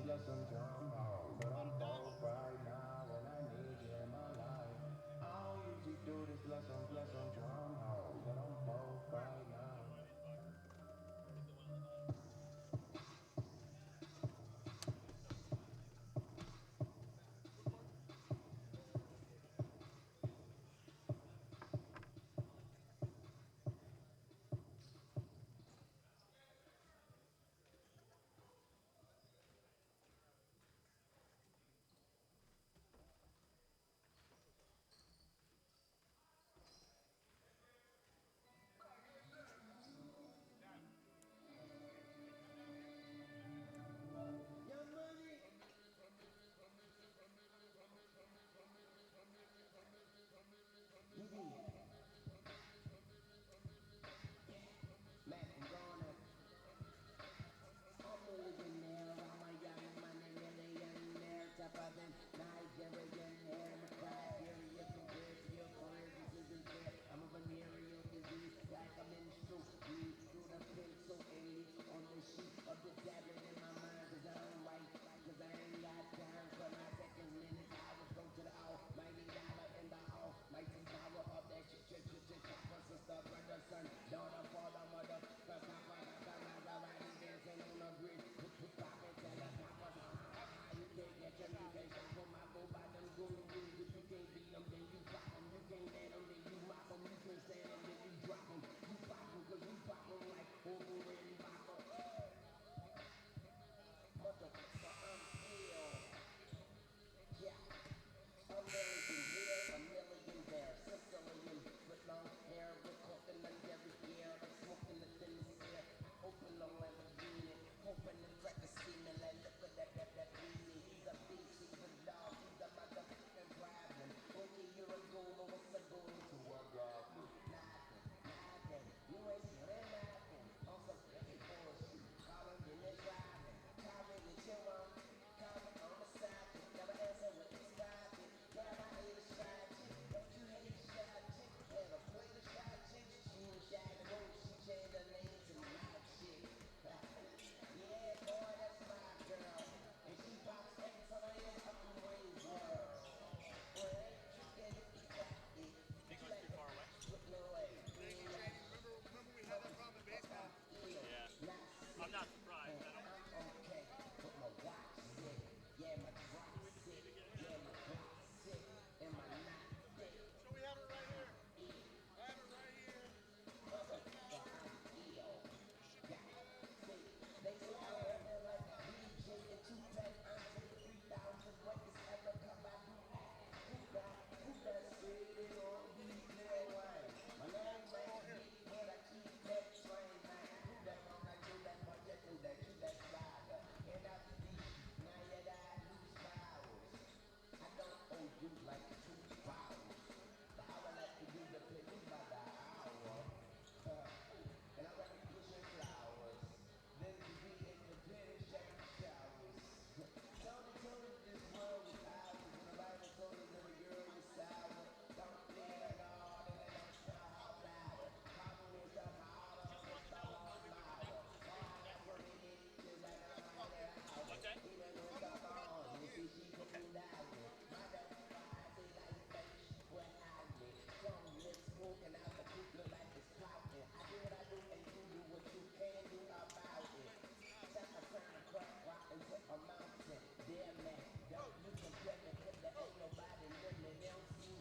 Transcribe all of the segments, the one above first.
blossom, drum out. But I'm broke right now and I need you in my life. I don't usually do this blossom, drum out. But I'm broke right now.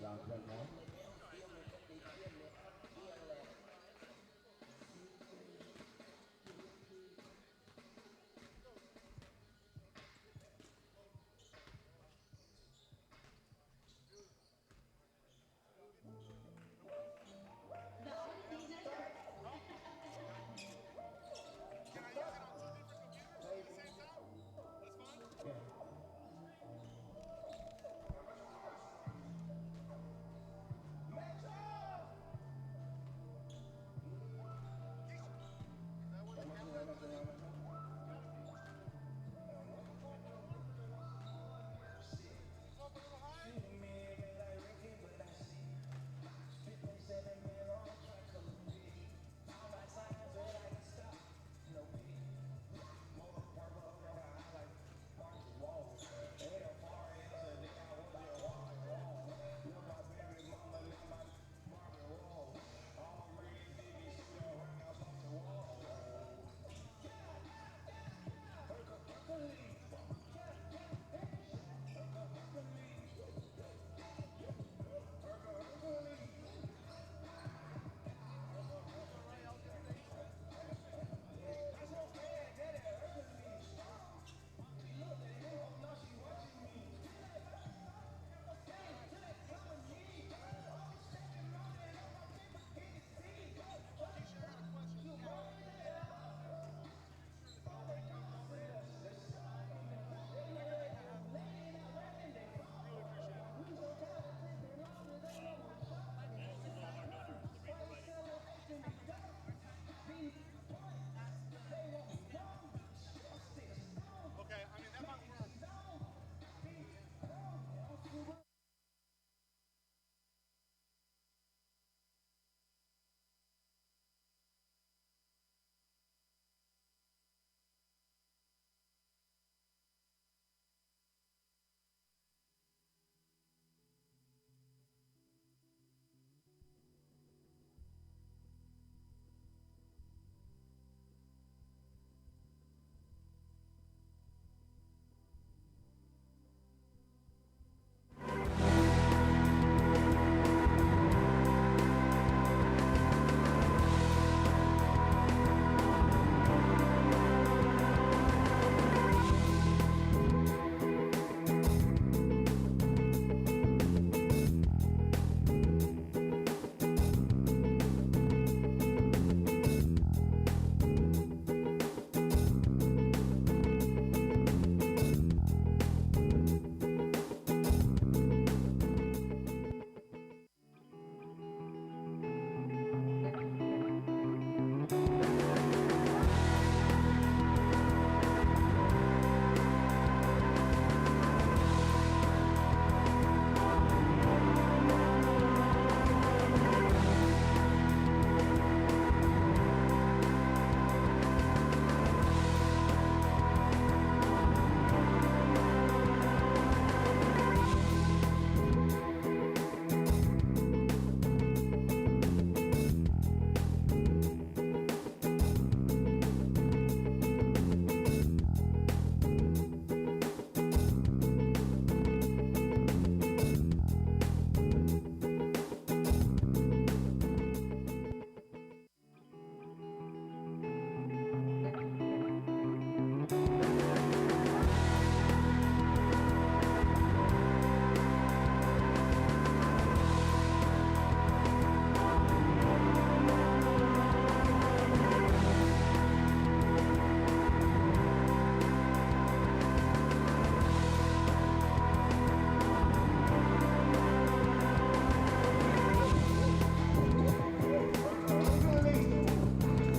Round check one.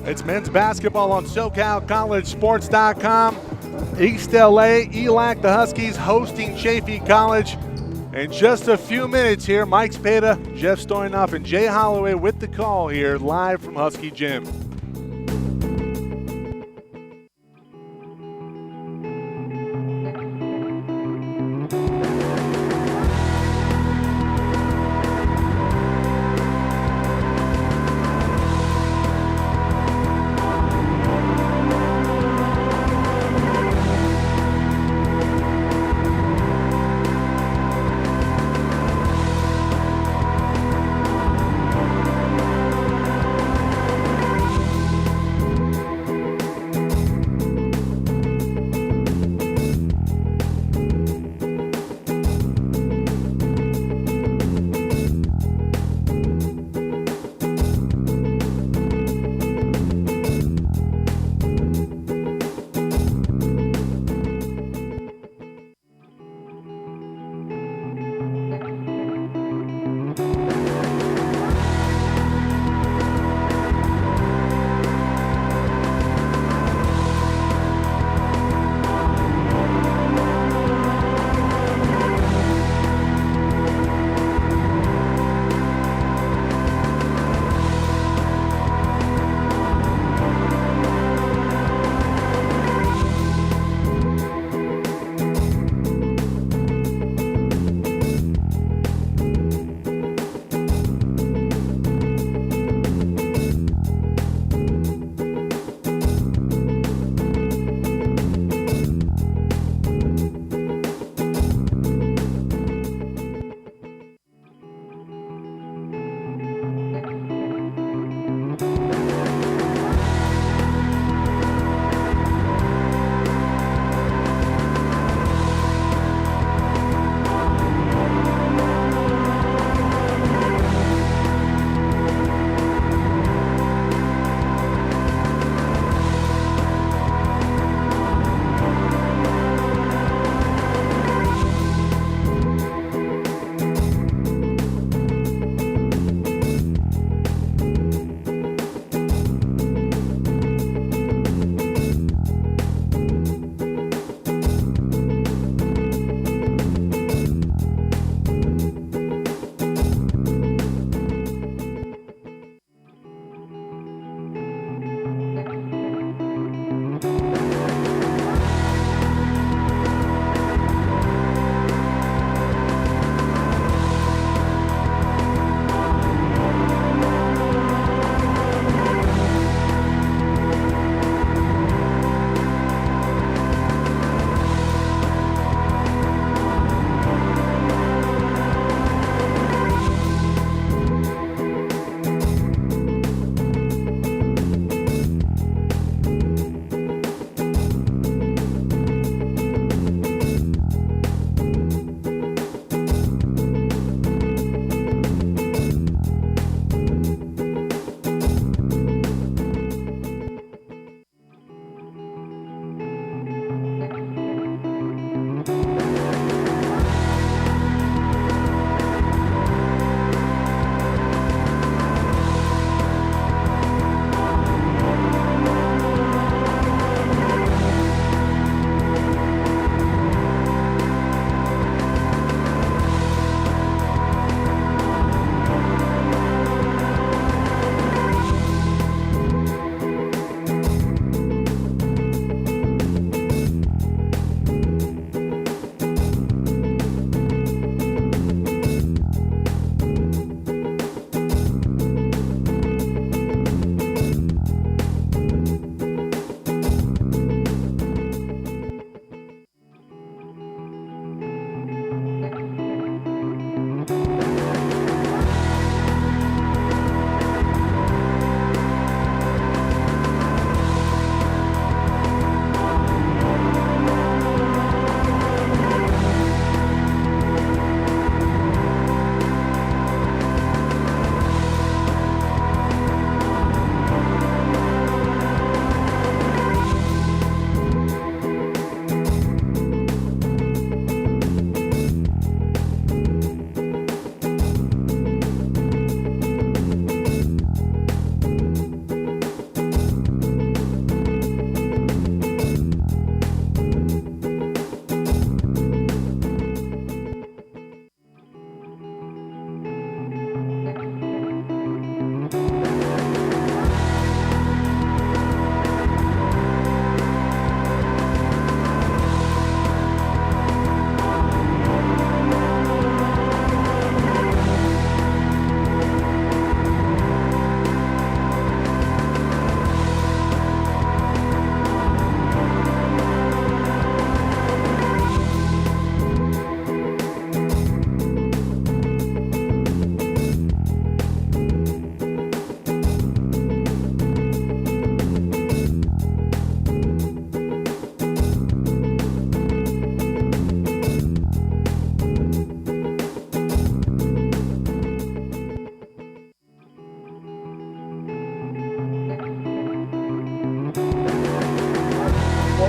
It's men's basketball on SoCalCollegeSports.com. East LA, ELAC, the Huskies hosting Chaffey College. In just a few minutes here, Mike Spada, Jeff Stoynoff, and Jay Holloway with the call here live from Husky Gym.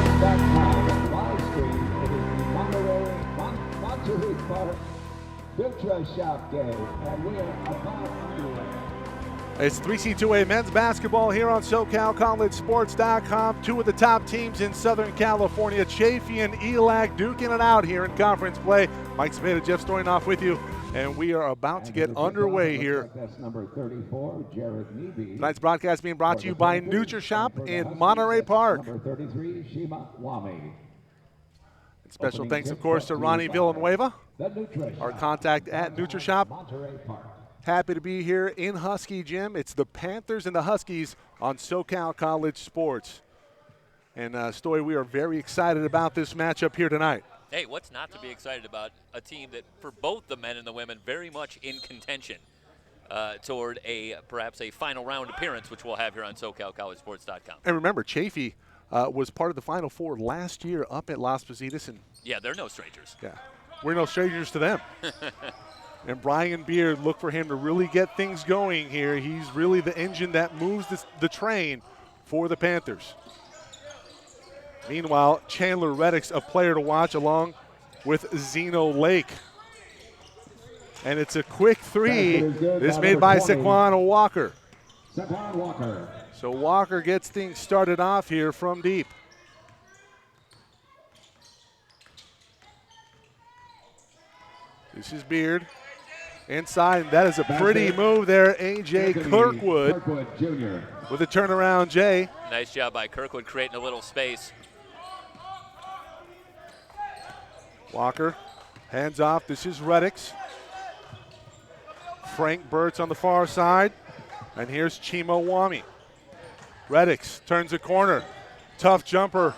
CollegeSports.com. Live stream. It is the Monterey Park Dutra Shop Game, and we are about underway. It's 3C2A men's basketball here on SoCalCollegeSports.com. Two of the top teams in Southern California, Chaffey and ELAC, duking it out here in conference play. Mike Cepeda, Jeff Stoynoff with you, and we are about to get underway here. That's number 34, Jared Neeby. Tonight's broadcast being brought to you by NutriShop in Monterey Park. Number 33, Shima Wami. Special thanks, of course, to Ronnie Villanueva, our contact at NutriShop. Monterey Park. Happy to be here in Husky Gym. It's the Panthers and the Huskies on SoCal College Sports. And Stoy, we are very excited about this matchup here tonight. Hey, what's not to be excited about? A team that, for both the men and the women, very much in contention toward perhaps a final round appearance, which we'll have here on SoCalCollegeSports.com. And remember, Chaffey was part of the Final Four last year up at Las Positas. And yeah, they're no strangers. yeah, we're no strangers to them. And Brian Beard, look for him to really get things going here. He's really the engine that moves the train for the Panthers. Meanwhile, Chandler Reddick's a player to watch along with Zeno Lake. And it's a quick three. This made by Saquon Walker. Saquon Walker. So Walker gets things started off here from deep. This is Beard. Inside, and that is a pretty move there. A.J. Kirkwood Jr. with a turnaround, Jay. Nice job by Kirkwood creating a little space. Walker, hands off. This is Reddick's. Frank Burt's on the far side. And here's Chima Wami. Reddick's turns the corner. Tough jumper.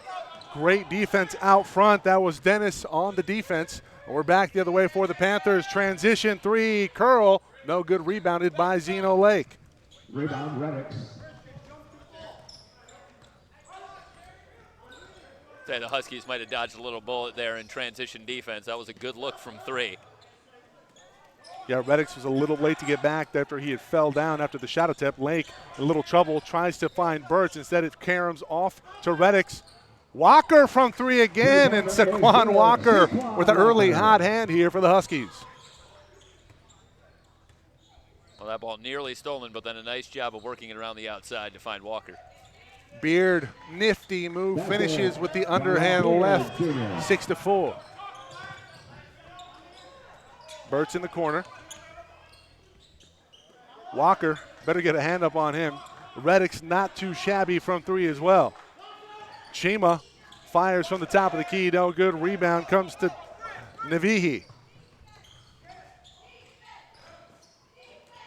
Great defense out front. That was Dennis on the defense. And we're back the other way for the Panthers. Transition three, curl. No good, rebounded by Zeno Lake. Rebound, Reddick. Say the Huskies might have dodged a little bullet there in transition defense. That was a good look from three. Yeah, Reddick was a little late to get back after he had fell down after the shot attempt. Lake in a little trouble, tries to find Burt's. Instead, it caroms off to Reddick. Walker from three again, and Saquon Walker with an early hot hand here for the Huskies. Well, that ball nearly stolen, but then a nice job of working it around the outside to find Walker. Beard, nifty move, finishes with the underhand left, 6-4. Burt's in the corner. Walker, better get a hand up on him. Reddick's not too shabby from three as well. Chima fires from the top of the key, no good. Rebound comes to Navihi.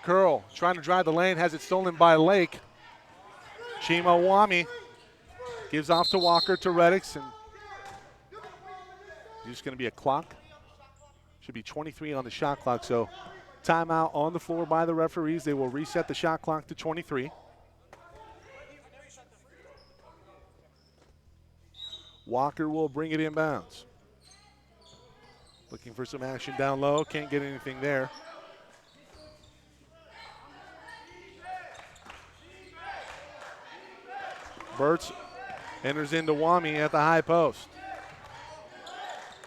Curl trying to drive the lane, has it stolen by Lake. Chima Wami gives off to Walker to Reddick's, and it's just going to be a clock. Should be 23 on the shot clock, so timeout on the floor by the referees. They will reset the shot clock to 23. Walker will bring it inbounds. Looking for some action down low. Can't get anything there. Burt's enters into Wami at the high post.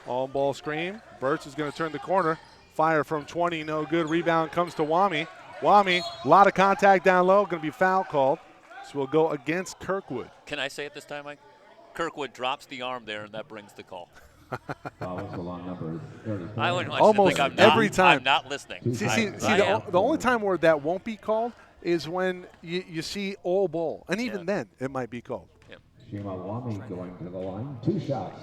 All ball screen. Burt's is going to turn the corner. Fire from 20, no good. Rebound comes to Wami. Wami, a lot of contact down low. Going to be foul called. So we'll go against Kirkwood. Can I say it this time, Mike? Kirkwood drops the arm there, and that brings the call. Along number 35. I wouldn't want Almost you to think every time. I'm not listening. See, the only time where that won't be called is when you see all ball. And even then, it might be called. Yep. Shima Wami going to the line. 2 shots.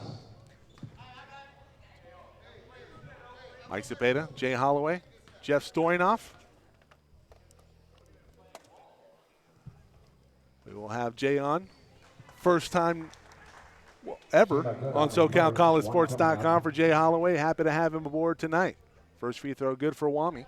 Mike Cepeda, Jay Holloway, Jeff Stoynoff. We will have Jay on. First time ever on SoCalCollegeSports.com for Jay Holloway. Happy to have him aboard tonight. First free throw good for Wami.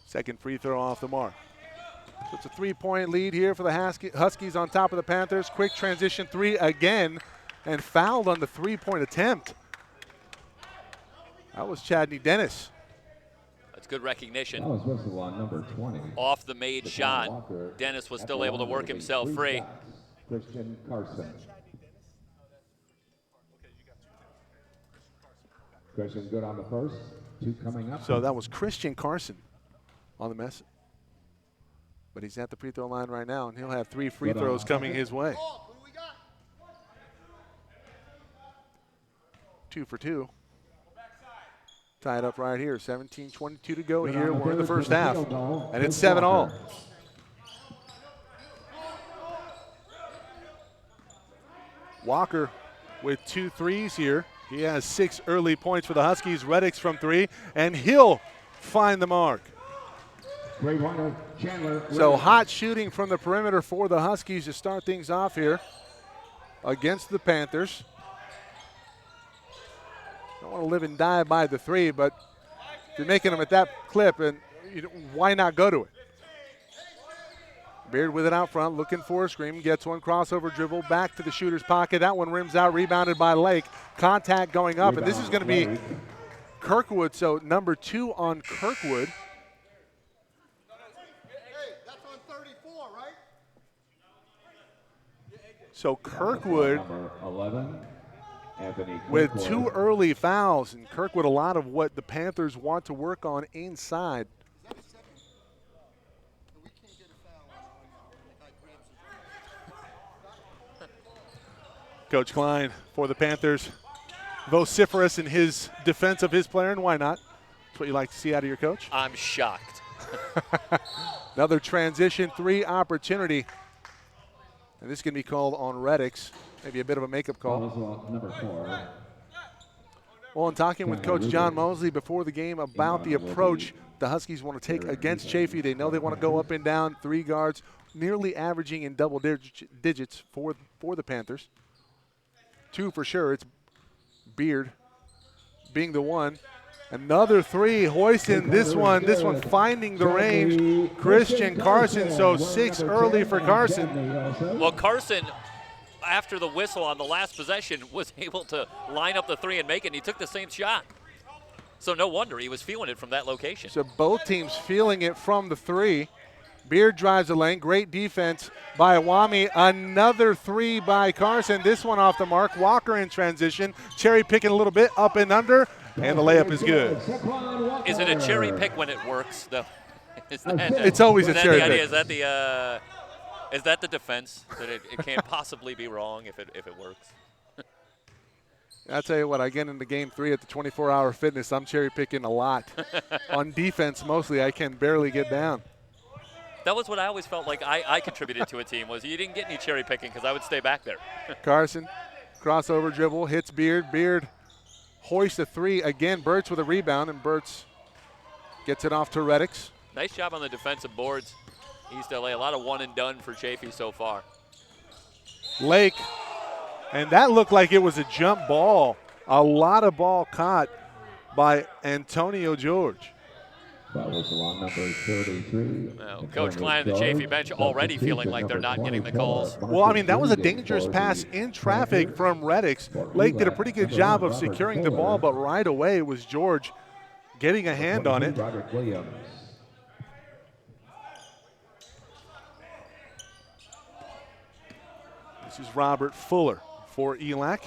Second free throw off the mark. So it's a 3-point lead here for the Huskies on top of the Panthers. Quick transition three again, and fouled on the 3-point attempt. That was Chadney Dennis. That's good recognition. That was whistle on number 20. Off the made Deshaun shot, Walker. Dennis was At still the able to line work with a himself 3 free. shots, Christian Carson. Christian good on the first. 2 coming up. So that was Christian Carson on the mess. But he's at the free throw line right now, and he'll have 3 free throws coming his way. 2 for 2. Tied up right here. 17:22 to go here. We're in the first half, and it's 7-all. Walker with 2 threes here. He has 6 early points for the Huskies. Reddick's from 3, and he'll find the mark. So hot shooting from the perimeter for the Huskies to start things off here against the Panthers. Don't want to live and die by the 3, but if you're making them at that clip, and why not go to it? Beard with it out front, looking for a screen, gets one, crossover dribble, back to the shooter's pocket. That one rims out, rebounded by Lake. Contact going up, and this is going to be Kirkwood, so number 2 on Kirkwood. That's on 34, right? So Kirkwood Number 11, Anthony with Kirkwood. 2 early fouls, and Kirkwood a lot of what the Panthers want to work on inside. Is that a second? We can't get a foul on the guy grabs it. Coach Klein for the Panthers, vociferous in his defense of his player, and why not? That's what you like to see out of your coach. I'm shocked. Another transition 3 opportunity. And this is going to be called on Reddick's. Maybe a bit of a makeup call. Number 4. Well, in talking with Coach John Mosley before the game about the approach the Huskies want to take against Chaffey, they know they want to go up and down, 3 guards, nearly averaging in double digits for the Panthers. 2 for sure. It's Beard being the one. Another 3, hoisting this one finding the range. Christian Carson, so 6 early for Carson. Well, Carson, after the whistle on the last possession, was able to line up the 3 and make it, and he took the same shot. So no wonder he was feeling it from that location. So both teams feeling it from the 3. Beard drives the lane. Great defense by Awami. Another 3 by Carson. This one off the mark. Walker in transition. Cherry picking a little bit up and under. And the layup is good. Is it a cherry pick when it works, though? It's always a cherry pick. Is that the defense, that it can't possibly be wrong if it works? I'll tell you what, I get into game 3 at the 24-hour fitness. I'm cherry picking a lot. On defense, mostly, I can barely get down. That was what I always felt like I contributed to a team, was you didn't get any cherry picking because I would stay back there. Carson, crossover dribble, hits Beard. Beard hoists a 3 again. Burtz with a rebound, and Burtz gets it off to Reddick's. Nice job on the defensive boards, East LA. A lot of one and done for Chaffey so far. Lake, and that looked like it was a jump ball. A lot of ball caught by Antonio George. That was along number 33. Well, Coach Klein and the Chaffey bench already feeling like they're not getting the calls. Well, I mean, that was a dangerous pass in traffic from Reddick's. Lake did a pretty good job of securing the ball, but right away it was George getting a hand on it. Roderick Williams. This is Robert Fuller for ELAC.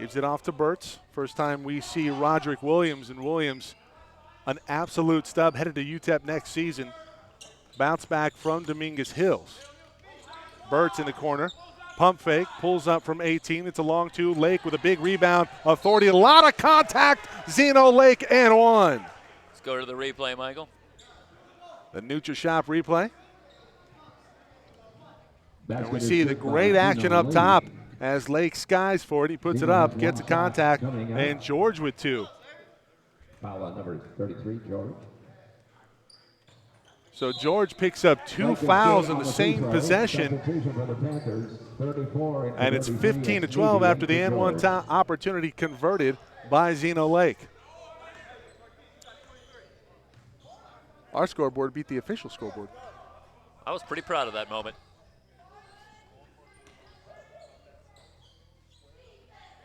Gives it off to Burtz. First time we see Roderick Williams, and Williams, an absolute stub, headed to UTEP next season. Bounce back from Dominguez Hills. Burtz in the corner. Pump fake, pulls up from 18. It's a long 2. Lake with a big rebound. Authority, a lot of contact. Zeno Lake and 1. Let's go to the replay, Michael. The NutriShop replay. And we see the great action up top as Lake skies for it. He puts it up, gets a contact, and George with 2. Foul on number 33, George. So George picks up 2 fouls in the same possession. And it's 15-12 after the N1 opportunity converted by Zeno Lake. Our scoreboard beat the official scoreboard. I was pretty proud of that moment.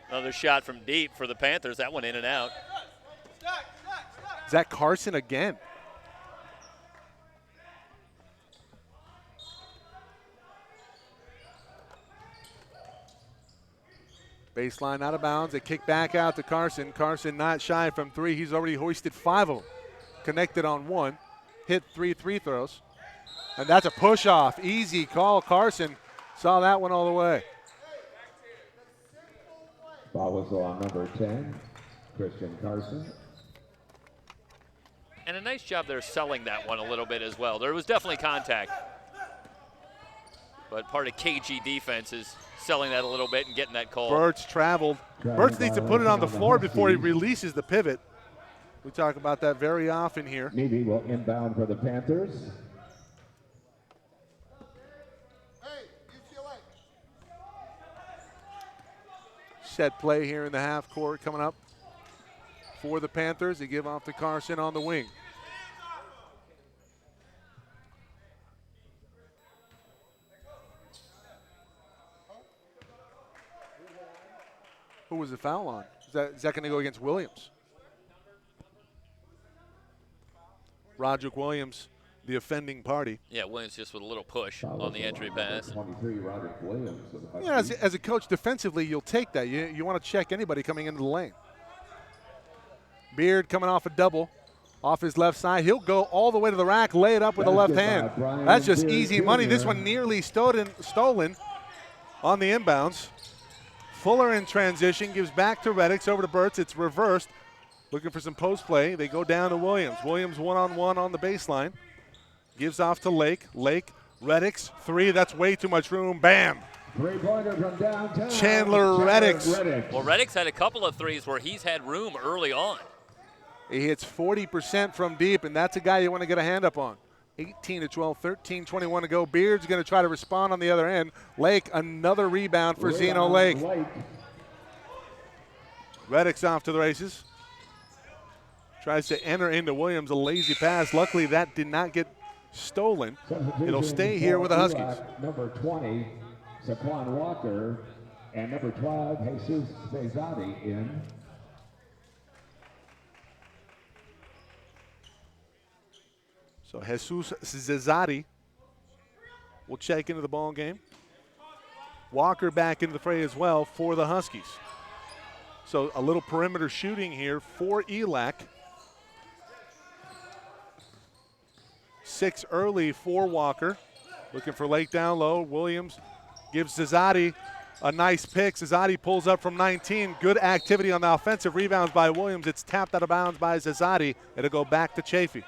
Another shot from deep for the Panthers. That one in and out. Is that Carson again? Baseline out of bounds. They kick back out to Carson. Carson not shy from three. He's already hoisted 5 of them. Connected on 1. Hit 3 free throws. And that's a push off. Easy call. Carson saw that one all the way. Foul whistle on number 10, Christian Carson. And a nice job there selling that one a little bit as well. There was definitely contact. But part of KG defense is selling that a little bit and getting that call. Burt's traveled. Burt's needs to put it on the floor before he releases the pivot. We talk about that very often here. Needy will inbound for the Panthers. Hey, UCLA. Set play here in the half court coming up for the Panthers. They give off to Carson on the wing. Who was the foul on? Is that going to go against Williams? Roderick Williams, the offending party. Yeah, Williams just with a little push on the entry pass. 23, Roderick Williams. Yeah, as a coach defensively, you'll take that. You want to check anybody coming into the lane. Beard coming off a double. Off his left side. He'll go all the way to the rack, lay it up with the left hand. That's just easy money. This one nearly stolen on the inbounds. Fuller in transition, gives back to Reddix, over to Burtz. It's reversed. Looking for some post play. They go down to Williams. Williams one-on-one on the baseline. Gives off to Lake. Lake, Reddix, 3. That's way too much room. Bam! Three-pointer from downtown. Chandler Reddix. Well, Reddix had a couple of threes where he's had room early on. He hits 40% from deep, and that's a guy you want to get a hand up on. 18 to 12, 13, 21 to go. Beard's going to try to respond on the other end. Lake, another rebound for Zeno Lake. Reddix off to the races. Tries to enter into Williams, a lazy pass. Luckily, that did not get stolen. It'll stay here with the Huskies. Number 20, Saquon Walker, and number 12, Jesus Bezati in. So Jesus Zezati will check into the ball game. Walker back into the fray as well for the Huskies. So a little perimeter shooting here for ELAC. 6 early for Walker. Looking for Lake down low. Williams gives Zezati a nice pick. Zezati pulls up from 19. Good activity on the offensive rebounds by Williams. It's tapped out of bounds by Zezati. It'll go back to Chaffey.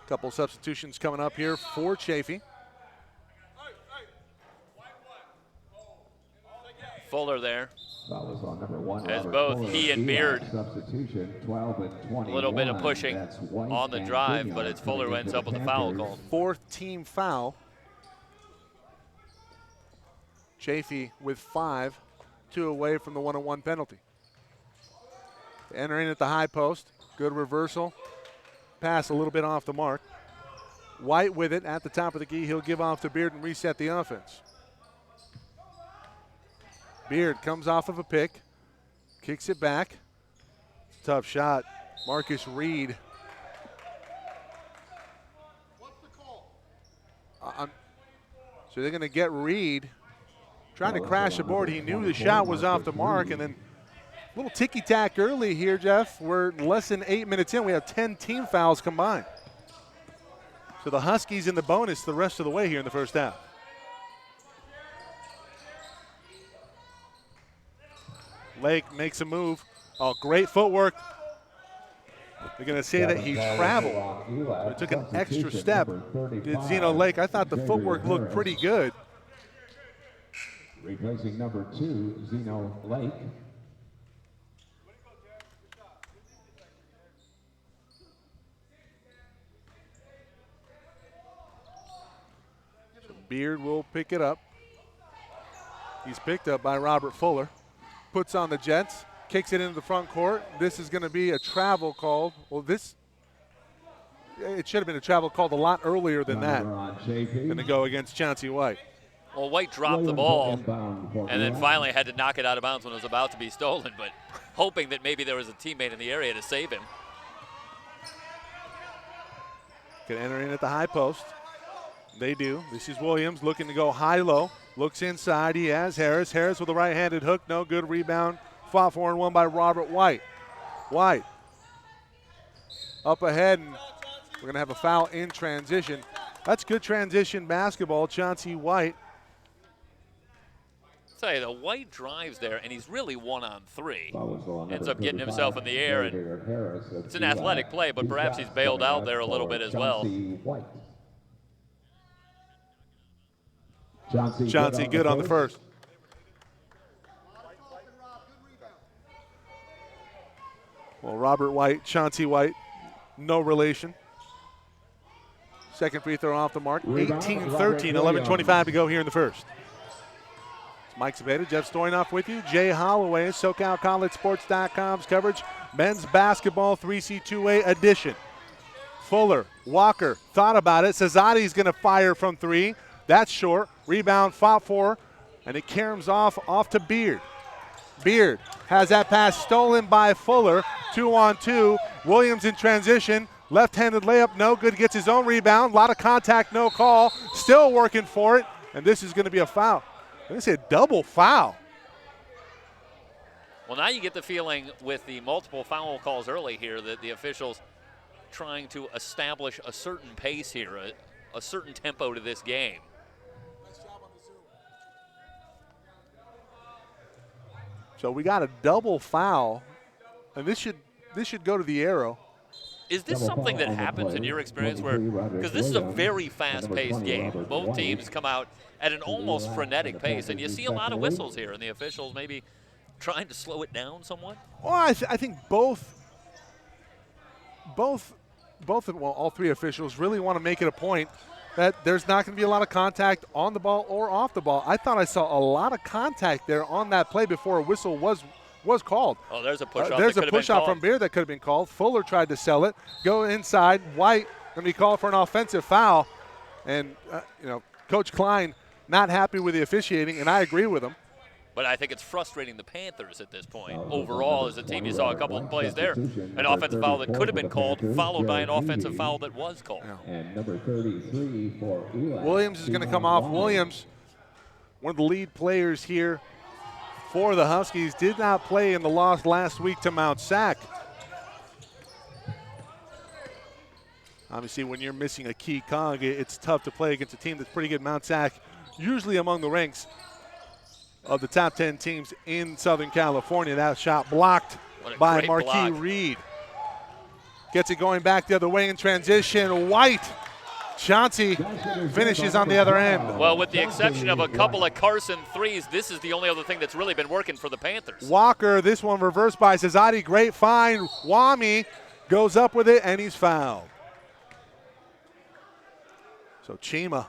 Couple substitutions coming up here for Chaffey. Fuller there. That was on number 1. As Robert both Fuller. he and Beard. Substitution, 12 and 21. A little bit of pushing That's White on the and drive, Bignon but it's coming Fuller who into ends the up with a foul Panthers. call. 4th team foul. Chaffey with 5, 2 away from the 1-on-1 penalty. Entering at the high post. Good reversal. Pass a little bit off the mark. White with it at the top of the key. He'll give off to Beard and reset the offense. Beard comes off of a pick. Kicks it back. Tough shot. Marcus Reed. What's the call? So they're going to get Reed trying to crash the board. He knew the shot was off the mark, and then a little ticky-tack early here, Jeff. We're less than 8 minutes in. We have 10 team fouls combined. So the Huskies in the bonus the rest of the way here in the first half. Lake makes a move. Oh, great footwork. They're going to say that he traveled. So he took an extra step. Did Zeno Lake. I thought the footwork looked pretty good. Replacing number 2, Zeno Lake. So Beard will pick it up. He's picked up by Robert Fuller. Puts on the Jets, kicks it into the front court. This is going to be a travel call. Well, it should have been a travel called a lot earlier than that. Going to go against Chauncey White. Well, White dropped the ball and then finally had to knock it out of bounds when it was about to be stolen, but hoping that maybe there was a teammate in the area to save him. Can enter in at the high post. They do. This is Williams looking to go high-low. Looks inside. He has Harris. Harris with a right-handed hook. No good. Rebound. Fought for and won by Robert White. White up ahead, and we're going to have a foul in transition. That's good transition basketball. Chauncey White. Tell you, the White drives there, and he's really 1-on-3. Ends up getting himself in the air, and it's an athletic play, but perhaps he's bailed out there a little bit as well. Chauncey good on the first. Well, Robert White, Chauncey White, no relation. Second free throw off the mark. 18-13, 11:25 to go here in the first. It's Mike Cepeda, Jeff Stoynoff with you. Jay Holloway, SoCalCollegeSports.com's coverage. Men's basketball 3C2A edition. Fuller, Walker, thought about it. Cesati's going to fire from three. That's short. Rebound, fought for, and it caroms off to Beard. Beard has that pass stolen by Fuller. 2-on-2. Williams in transition. Left-handed layup, no good. Gets his own rebound. A lot of contact, no call. Still working for it, and this is going to be a foul. I'm going to say a double foul. Well, now you get the feeling with the multiple foul calls early here that the officials trying to establish a certain pace here, a certain tempo to this game. So we got a double foul, and this should go to the arrow. Is this something that happens in your experience where, because this is a very fast-paced game, both teams come out at an almost frenetic pace, and you see a lot of whistles here, and the officials maybe trying to slow it down somewhat? Well, I think all three officials really want to make it a point that there's not going to be a lot of contact on the ball or off the ball. I thought I saw a lot of contact there on that play before a whistle was called. Oh, there's a push-off. There's a push-off from Beard that could have been called. Fuller tried to sell it. Go inside. White going to be called for an offensive foul. And, Coach Klein not happy with the officiating, and I agree with him. But I think it's frustrating the Panthers at this point. Overall, as a team, you saw a couple of plays there. An offensive foul that could have been called, followed by an offensive foul that was called. And number 33 for ELAC. Williams is going to come off. Williams, one of the lead players here for the Huskies, did not play in the loss last week to Mount Sac. Obviously, when you're missing a key cog, it's tough to play against a team that's pretty good. Mount Sac, usually among the ranks of the top 10 teams in Southern California. That shot blocked by Marquis Reed. Gets it going back the other way in transition. White. Chauncey finishes on the other end. Well, with the exception of a couple of Carson threes, this is the only other thing that's really been working for the Panthers. Walker, this one reversed by Cesati. Great find. Wami goes up with it, and he's fouled. So Chima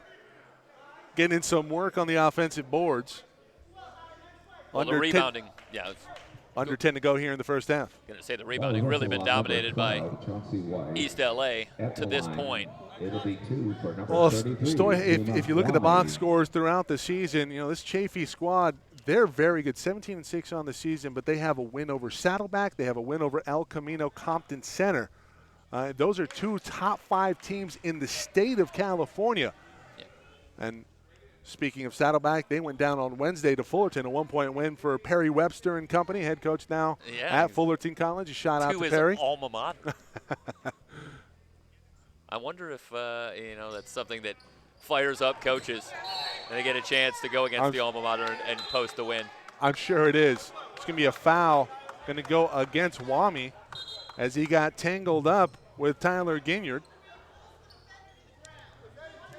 getting some work on the offensive boards. Well, the rebounding, under 10 to go here in the first half. Going to say the rebounding really been dominated by East LA to this point. It'll be 2 for number Well, 33. if you look at the box scores throughout the season, this Chaffey squad, they're very good. 17-6 on the season, but they have a win over Saddleback. They have a win over El Camino Compton Center. Those are two top 5 teams in the state of California. Yeah. And speaking of Saddleback, they went down on Wednesday to Fullerton, a 1-point win for Perry Webster and company, head coach now at Fullerton College. A shout out to Perry. His alma mater. I wonder if, that's something that fires up coaches and they get a chance to go against the alma mater and post a win. I'm sure it is. It's going to be a foul going to go against Wami as he got tangled up with Tyler Ginyard.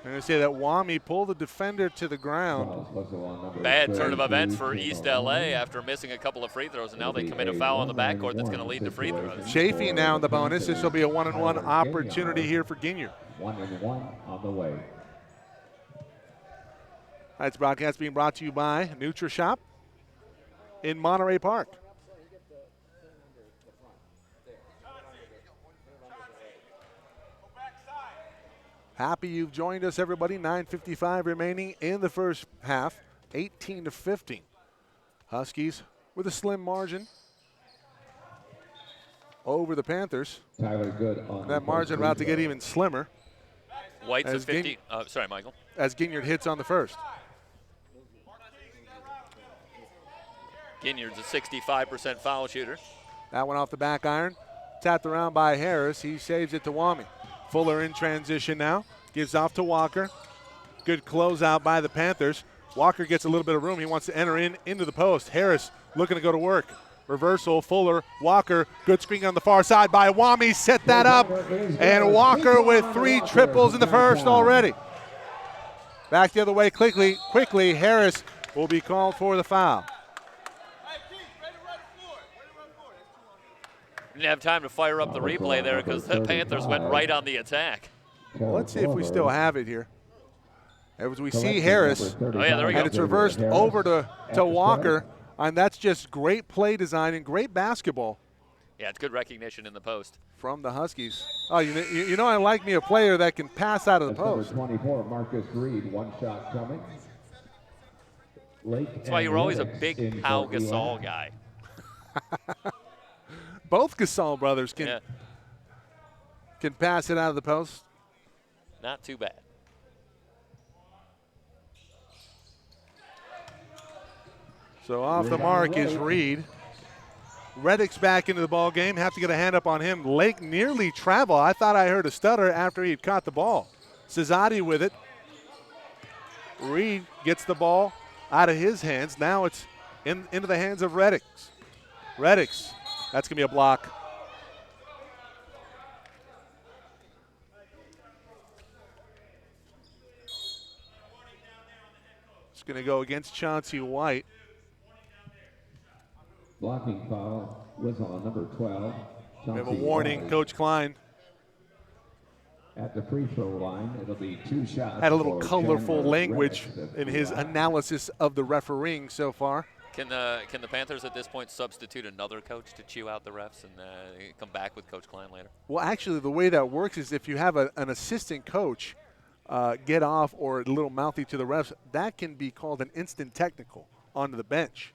I'm going to say that Wami pulled the defender to the ground. Bad turn of events for East LA after missing a couple of free throws, and now they commit a foul on the backcourt that's going to lead to free throws. Chaffey now in the bonus. This will be a 1-and-1 opportunity here for Ginyard. 1-and-1 on the way. Tonight's broadcast being brought to you by NutriShop in Monterey Park. Happy you've joined us, everybody. 9:55 remaining in the first half, 18-15. Huskies with a slim margin over the Panthers. Tyler Good on That margin about to get even slimmer White's a As 50. Sorry, Michael. as Ginyard hits on the first. Ginyard's a 65% foul shooter. That one off the back iron. Tapped around by Harris. He saves it to Wami. Fuller in transition now. Gives off to Walker. Good closeout by the Panthers. Walker gets a little bit of room. He wants to enter into the post. Harris looking to go to work. Reversal, Fuller, Walker. Good screen on the far side by Wami. Set that up. And Walker with 3 triples in the first already. Back the other way quickly. Harris will be called for the foul. Didn't have time to fire up the replay there because the Panthers went right on the attack. Well, let's see if we still have it here. As we see Harris, Oh, yeah, there we go. and it's reversed over to Walker, and that's just great play design and great basketball Yeah, it's good recognition in the post. from the Huskies. Oh, you know I like me a player that can pass out of the That's number post. 24, Marcus Reed, 1 shot coming. That's why you were always a big Pau Gasol guy. Both Gasol brothers can pass it out of the post. Not too bad. So off the mark is Reed. Reddick's back into the ball game. Have to get a hand up on him. Lake nearly travel. I thought I heard a stutter after he had caught the ball. Cesati with it. Reed gets the ball out of his hands. Now it's into the hands of Reddick's. Reddick's. That's going to be a block. It's going to go against Chauncey White. Blocking foul, whistle on number 12. We have a Chauncey warning, White. Coach Klein. At the free throw line, it'll be 2 shots. Had a little for colorful Chandler language Reddick. in his analysis of the refereeing so far. Can the Panthers at this point substitute another coach to chew out the refs and come back with Coach Klein later? Well, actually, the way that works is if you have an assistant coach get off or a little mouthy to the refs, that can be called an instant technical onto the bench.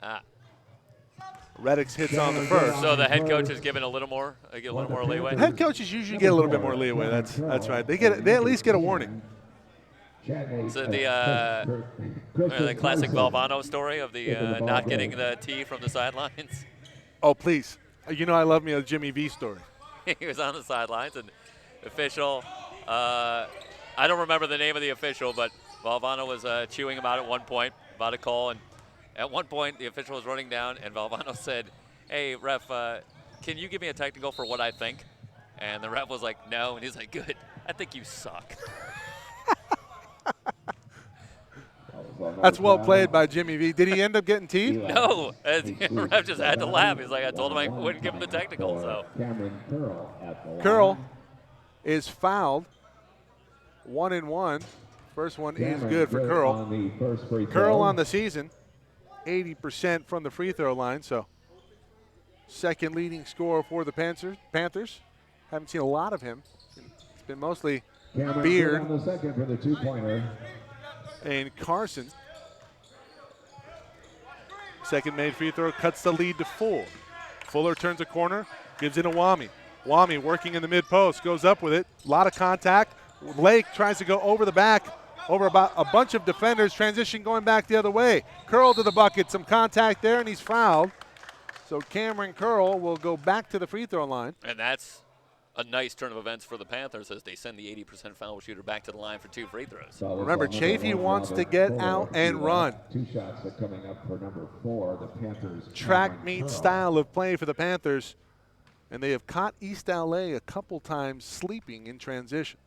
Reddick's hits on the first. So the head coach is given a little more leeway. Head coaches usually get a little bit more leeway. That's right. They at least get a warning. So the classic Valvano story of the not getting the tee from the sidelines. Oh, please. You know I love me a Jimmy V story. He was on the sidelines, and the official, I don't remember the name of the official, but Valvano was chewing him out at one point about a call, and at one point the official was running down, and Valvano said, "Hey, ref, can you give me a technical for what I think?" And the ref was like, "No," and he's like, "Good, I think you suck." That's well played by Jimmy V. Did he end up getting teed? No, the ref just had to laugh. He's like, "I told him I wouldn't give him the technical." So Cameron Curl at the line. Curl is fouled. 1 and 1. First one is good for Curl. On the first free Curl throw. on the season, 80% from the free throw line. So second leading scorer for the Panthers. Haven't seen a lot of him. It's been mostly Cameron Beard Curl on the second for the 2-pointer. and Carson. Second made free throw cuts the lead to 4. Fuller turns a corner, gives it to Wami. Wami working in the mid post, goes up with it. A lot of contact. Lake tries to go over the back, over about a bunch of defenders. Transition going back the other way. Curl to the bucket, some contact there, and he's fouled. So Cameron Curl will go back to the free throw line. and that's a nice turn of events for the Panthers as they send the 80% foul shooter back to the line for 2 free throws. Foul Remember, on number Chaffey 1, wants to Robert get Fuller. out and run. 2 shots are coming up for number 4, the Panthers. Track Cameron meet Curl. style of play for the Panthers, and they have caught East LA a couple times sleeping in transition.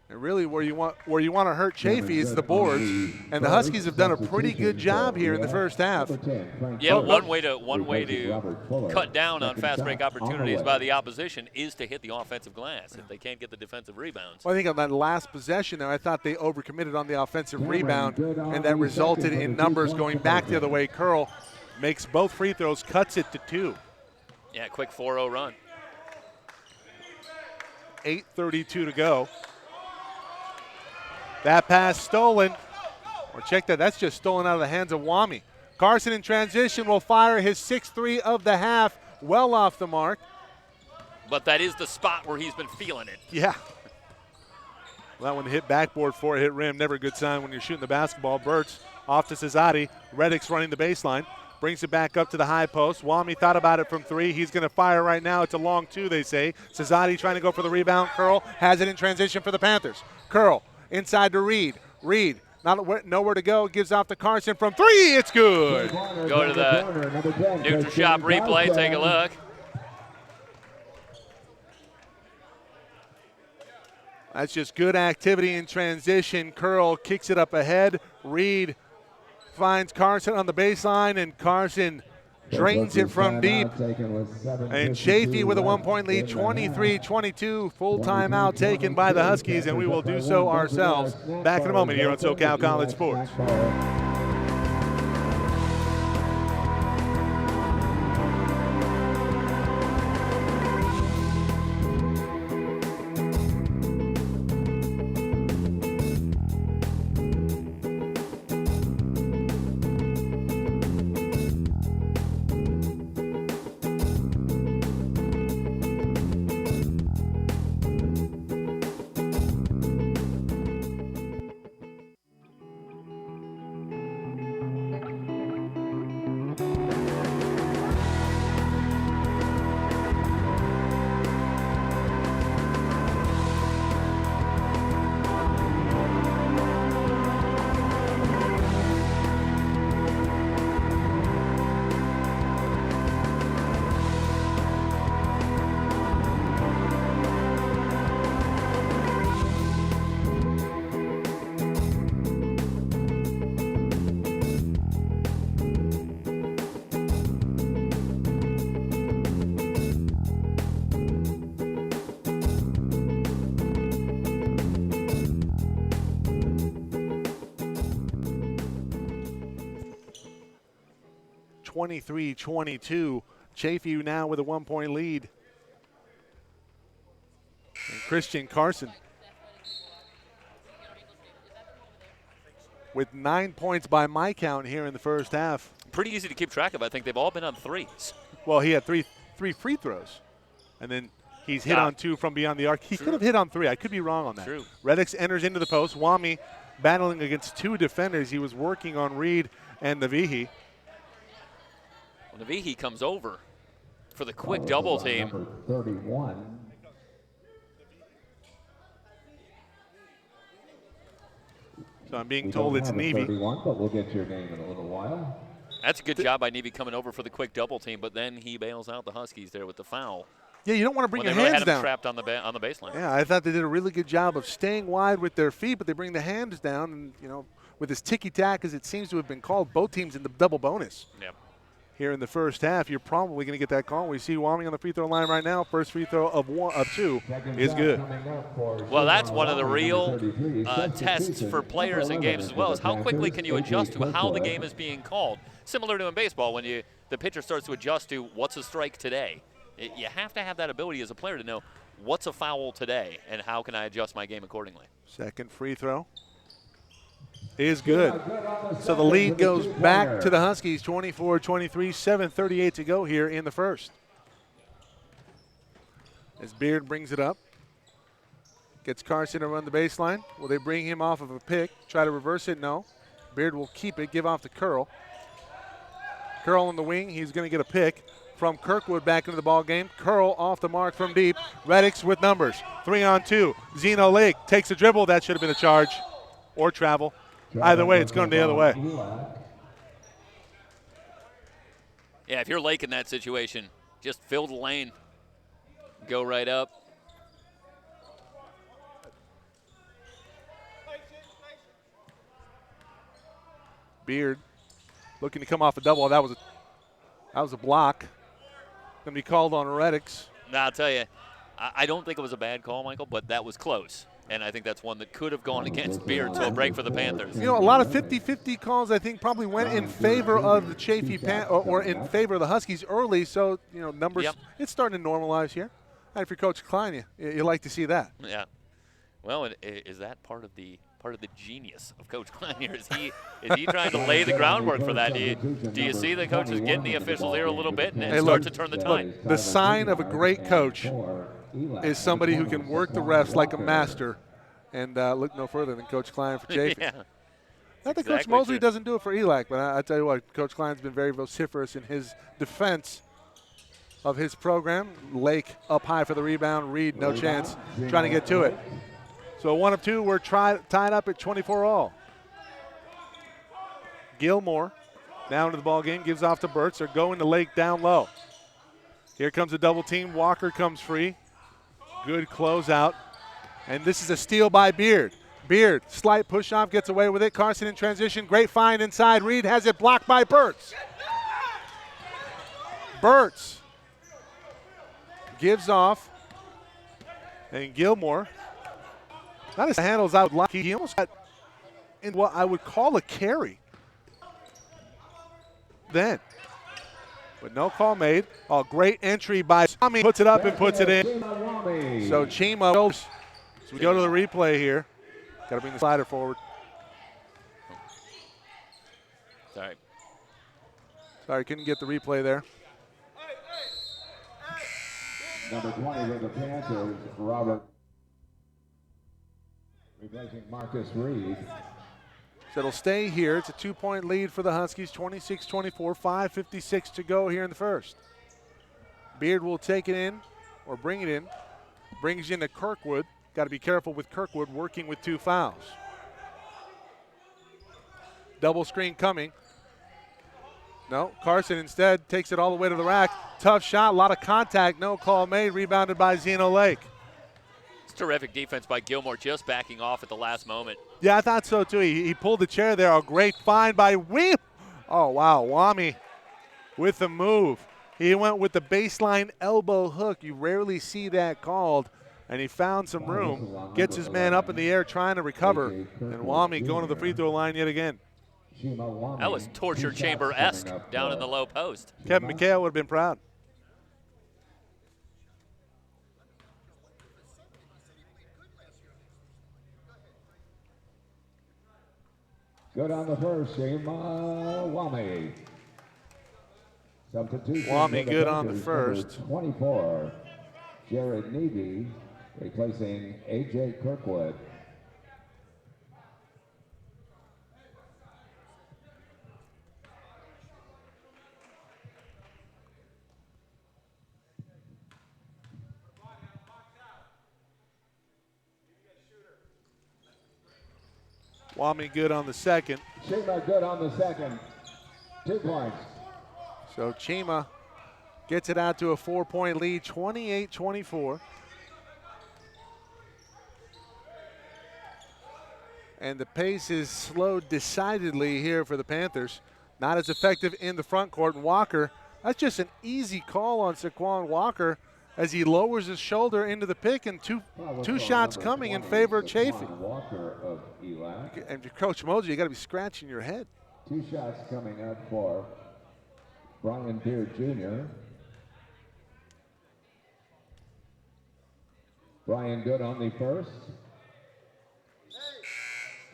And really, where you want to hurt Chaffey is the boards, and the Huskies have done a pretty good job here in the first half. Yeah, one way to cut down on fast break opportunities by the opposition is to hit the offensive glass if they can't get the defensive rebounds. Well, I think on that last possession there, I thought they overcommitted on the offensive rebound, and that resulted in numbers going back the other way. Curl makes both free throws, cuts it to 2. Yeah, quick 4-0 run. 8:32 to go. That pass stolen. Or check that, that's just stolen out of the hands of Wami. Carson in transition will fire his 6-3 of the half, well off the mark. But that is the spot where he's been feeling it. Yeah. Well, that one hit backboard for it, hit rim. Never a good sign when you're shooting the basketball. Burt's off to Cesati. Reddick's running the baseline. Brings it back up to the high post. Wami thought about it from 3. He's going to fire right now. It's a long 2, they say. Cesati trying to go for the rebound. Curl has it in transition for the Panthers. Curl inside to Reed. Reed, nowhere to go. Gives off to Carson from 3. It's good. Go to the neutral shop replay. Take a look. That's just good activity in transition. Curl kicks it up ahead. Reed finds Carson on the baseline, and Carson drains it from deep. And Chaffey with a 1-point lead, 23-22. Full timeout taken by the Huskies, and we will do so ourselves. Back in a moment here on SoCal College Sports. 23-22. Chaffey now with a 1-point lead. And Christian Carson with 9 points by my count here in the first half. Pretty easy to keep track of. I think they've all been on threes. Well, he had three free throws, and then he's hit on 2 from beyond the arc. He could have hit on 3. I could be wrong on that. True. Reddick enters into the post. Wami battling against 2 defenders. He was working on Reed and Navihi. Well, Navihi comes over for the quick double team. Number 31. So I'm being told it's Navy. 31, but we'll get your name in a little while. That's a good job by Navy coming over for the quick double team, but then he bails out the Huskies there with the foul. Yeah, you don't want to bring When your they really hands had him down. trapped on the baseline. Yeah, I thought they did a really good job of staying wide with their feet, but they bring the hands down, and with this ticky-tack, as it seems to have been called, both teams in the double bonus. Yep. Here in the first half, you're probably going to get that call. We see Wami on the free throw line right now. First free throw of 2 is good. Well, that's one of the real tests for players in games as well, is how quickly can you adjust to how the game is being called. Similar to in baseball, when the pitcher starts to adjust to what's a strike today. You have to have that ability as a player to know what's a foul today and how can I adjust my game accordingly. Second free throw is good. So the lead goes back to the Huskies, 24-23, 7:38 to go here in the first. As Beard brings it up, gets Carson to run the baseline. Will they bring him off of a pick? Try to reverse it? No. Beard will keep it, give off to Curl. Curl on the wing, he's going to get a pick from Kirkwood back into the ball game. Curl off the mark from deep. Reddick's with numbers. 3-on-2. Zeno Lake takes a dribble. That should have been a charge or travel. Either way, it's going the other way. Yeah, if you're Lake in that situation, just fill the lane. Go right up. Beard looking to come off a double. That was a block. Going to be called on Reddick's. Now, I'll tell you, I don't think it was a bad call, Michael, but that was close. And I think that's one that could have gone against Beard, so a break for the Panthers. A lot of 50-50 calls, I think, probably went in favor of the Chaffey or in favor of the Huskies early. So, numbers, It's starting to normalize here. And if you're Coach Klein, you like to see that. Yeah. Well, is that part of the genius of Coach Klein here? Is he trying to lay the groundwork for that? Do you see the coaches getting the officials here a little bit and start to turn the tide? The sign of a great coach is somebody who can work the refs like a master, and look no further than Coach Klein for Chaffey. Yeah. I think Coach Mosley doesn't do it for ELAC, but I tell you what, Coach Klein's been very vociferous in his defense of his program. Lake up high for the rebound. Reed, no chance, trying to get to it. So 1 of 2, we're tied up at 24 all. Gilmore now into the ball game, gives off to Burtz. They're going to Lake down low. Here comes a double team. Walker comes free. Good closeout. And this is a steal by Beard. Beard, slight push off, gets away with it. Carson in transition. Great find inside. Reed has it blocked by Burtz. Burtz gives off. And Gilmore, not as handles out like he almost got in what I would call a carry. Then. But no call made. Oh, great entry by Tommy. Puts it up and puts it in. So Chima. So we go to the replay here. Got to bring the slider forward. Sorry, couldn't get the replay there. Number 20 with the Panthers, Robert. Replacing Marcus Reed. So it'll stay here. It's a 2-point lead for the Huskies, 26-24, 5:56 to go here in the first. Beard will take it in, or bring it in. Brings you into Kirkwood. Got to be careful with Kirkwood working with 2 fouls. Double screen coming. No, Carson instead takes it all the way to the rack. Tough shot, a lot of contact, no call made. Rebounded by Zeno Lake. It's terrific defense by Gilmore, just backing off at the last moment. Yeah, I thought so too. He pulled the chair there. A great find by Weep. Oh, wow. Wami with the move. He went with the baseline elbow hook. You rarely see that called. And he found some room. Gets his man up in the air trying to recover. And Wami going to the free throw line yet again. That was torture chamber-esque down in the low post. Kevin McHale would have been proud. Good on the first, Shema Wami. Substitution. Wami good on the first. 24, Jared Needy, replacing A.J. Kirkwood. Wami good on the second. Chima good on the second. 2 points. So Chima gets it out to a 4-point lead, 28-24. And the pace is slowed decidedly here for the Panthers. Not as effective in the front court. And Walker, that's just an easy call on Saquon Walker as he lowers his shoulder into the pick, and two shots coming in favor of Chaffey. Walker of ELAC. And Coach Mosley, you got to be scratching your head. 2 shots coming up for Brian Beard Jr. Brian good on the first.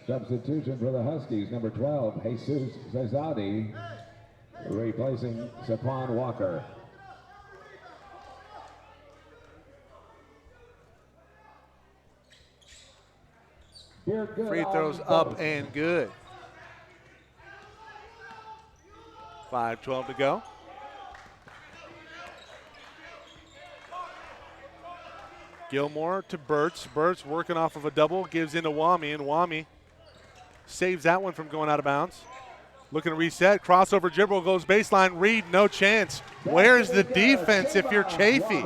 Substitution for the Huskies, number 12, Jesus Zazadi, replacing Saquon Walker. Free throws up and good. 5:12 to go. Gilmore to Burtz. Burtz working off of a double, gives into Wami, and Wami saves that one from going out of bounds. Looking to reset. Crossover dribble goes baseline. Reed, no chance. Where's the defense if you're Chaffey?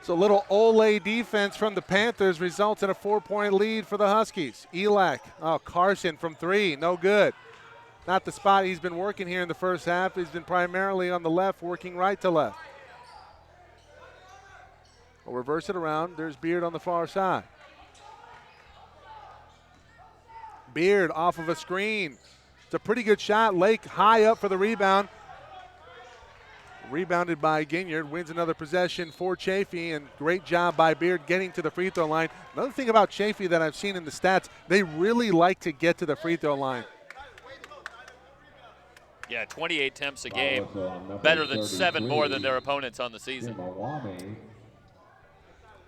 So a little Ole defense from the Panthers results in a 4-point lead for the Huskies. ELAC. Oh, Carson from 3. No good. Not the spot he's been working here in the first half. He's been primarily on the left, working right to left. We'll reverse it around. There's Beard on the far side. Beard off of a screen. It's a pretty good shot. Lake high up for the rebound. Rebounded by Ginyard, wins another possession for Chaffey, and great job by Beard getting to the free throw line. Another thing about Chaffey that I've seen in the stats, they really like to get to the free throw line. Yeah, 28 attempts a game, better than 7 more than their opponents on the season.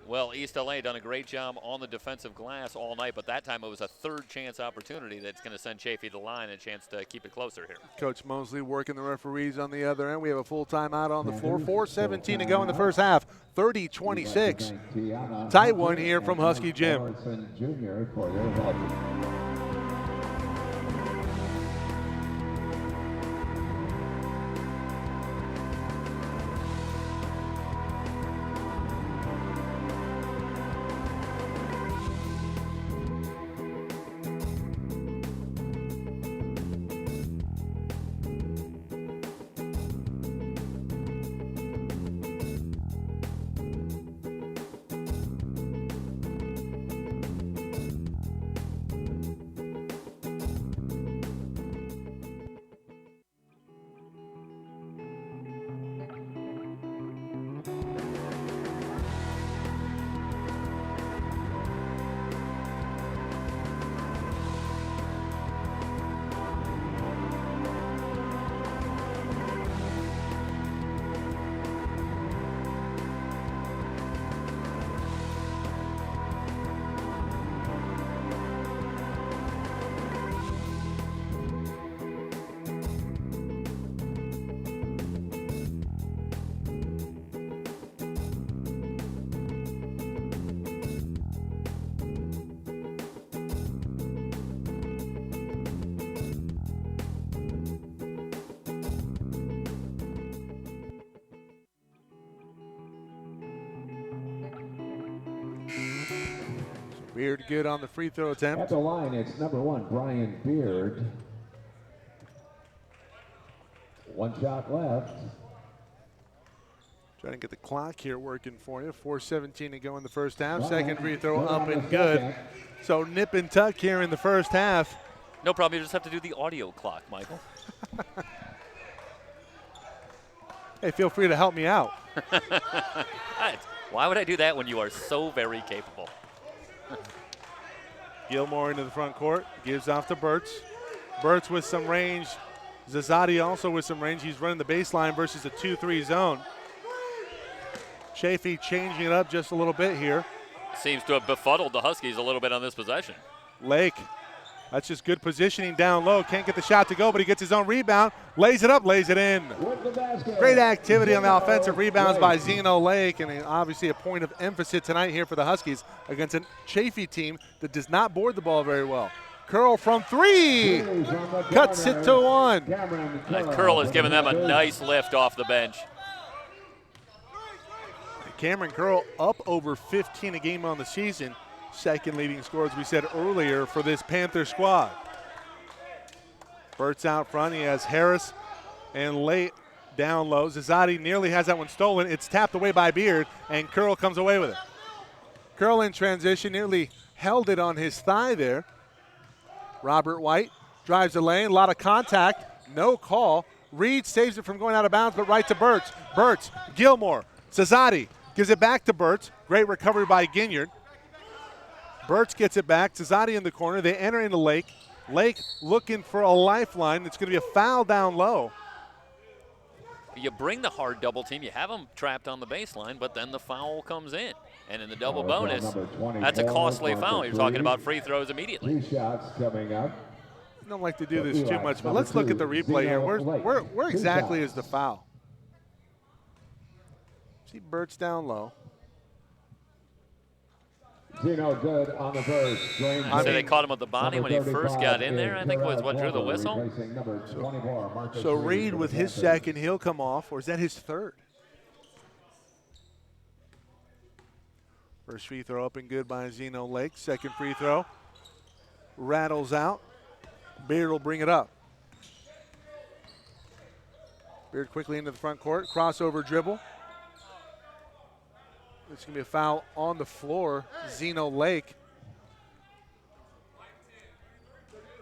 Well, East LA done a great job on the defensive glass all night, but that time it was a third chance opportunity that's going to send Chaffey to the line and a chance to keep it closer here. Coach Mosley working the referees on the other end. We have a full timeout on the floor. 4:17 to go in the first half. 30-26. Tight one here from Husky Jim. Beard good on the free throw attempt. At the line, it's number 1, Brian Beard. 1 shot left. Trying to get the clock here working for you. 4:17 to go in the first half. Second free throw up and good. So nip and tuck here in the first half. No problem. You just have to do the audio clock, Michael. Hey, feel free to help me out. Why would I do that when you are so very capable? Gilmore into the front court, gives off to Burtz. Burtz with some range. Zazadi also with some range. He's running the baseline versus a 2-3 zone. Chaffey changing it up just a little bit here. Seems to have befuddled the Huskies a little bit on this possession. Lake, that's just good positioning down low. Can't get the shot to go, but he gets his own rebound. Lays it up, lays it in. Great activity on the offensive rebounds by Zeno Lake, and obviously a point of emphasis tonight here for the Huskies against a Chaffey team that does not board the ball very well. Curl from 3, cuts it to 1. Curl has given them a nice lift off the bench. Cameron Curl up over 15 a game on the season. Second leading scorer, as we said earlier, for this Panther squad. Burt's out front. He has Harris and Late down low. Zazadi nearly has that one stolen. It's tapped away by Beard, and Curl comes away with it. Curl in transition, nearly held it on his thigh there. Robert White drives the lane. A lot of contact. No call. Reed saves it from going out of bounds, but right to Burtz. Burtz, Gilmore, Zazadi gives it back to Burtz. Great recovery by Ginyard. Burtz gets it back. Zazadi in the corner. They enter into Lake. Lake looking for a lifeline. It's going to be a foul down low. You bring the hard double team. You have them trapped on the baseline, but then the foul comes in. And in the double bonus, that's a costly foul. You're talking about free throws immediately. 3 shots coming up. I don't like to do this too much, but let's look at the replay here. Where exactly is the foul? See Burtz down low. Zeno good on the first. So they caught him with the body when he first got in there, I think was what drew the whistle. So Reed with his second, he'll come off, or is that his third? First free throw up and good by Zeno Lake. Second free throw rattles out. Beard will bring it up. Beard quickly into the front court. Crossover dribble. It's going to be a foul on the floor. Zeno Lake.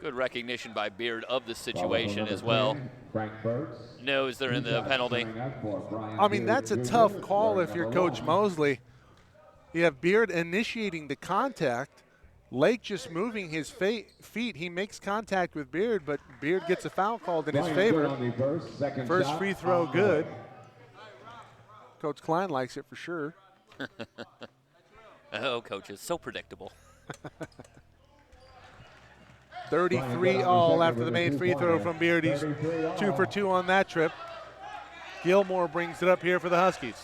Good recognition by Beard of the situation as well. Knows they're in the penalty. I mean, that's a tough call if you're Coach Mosley. You have Beard initiating the contact. Lake just moving his feet. He makes contact with Beard, but Beard gets a foul called in his favor. First free throw good. Coach Klein likes it for sure. Oh, coach, it's so predictable. 33 all after the made free throw from Beard. He's 2 for 2 on that trip. Gilmore brings it up here for the Huskies.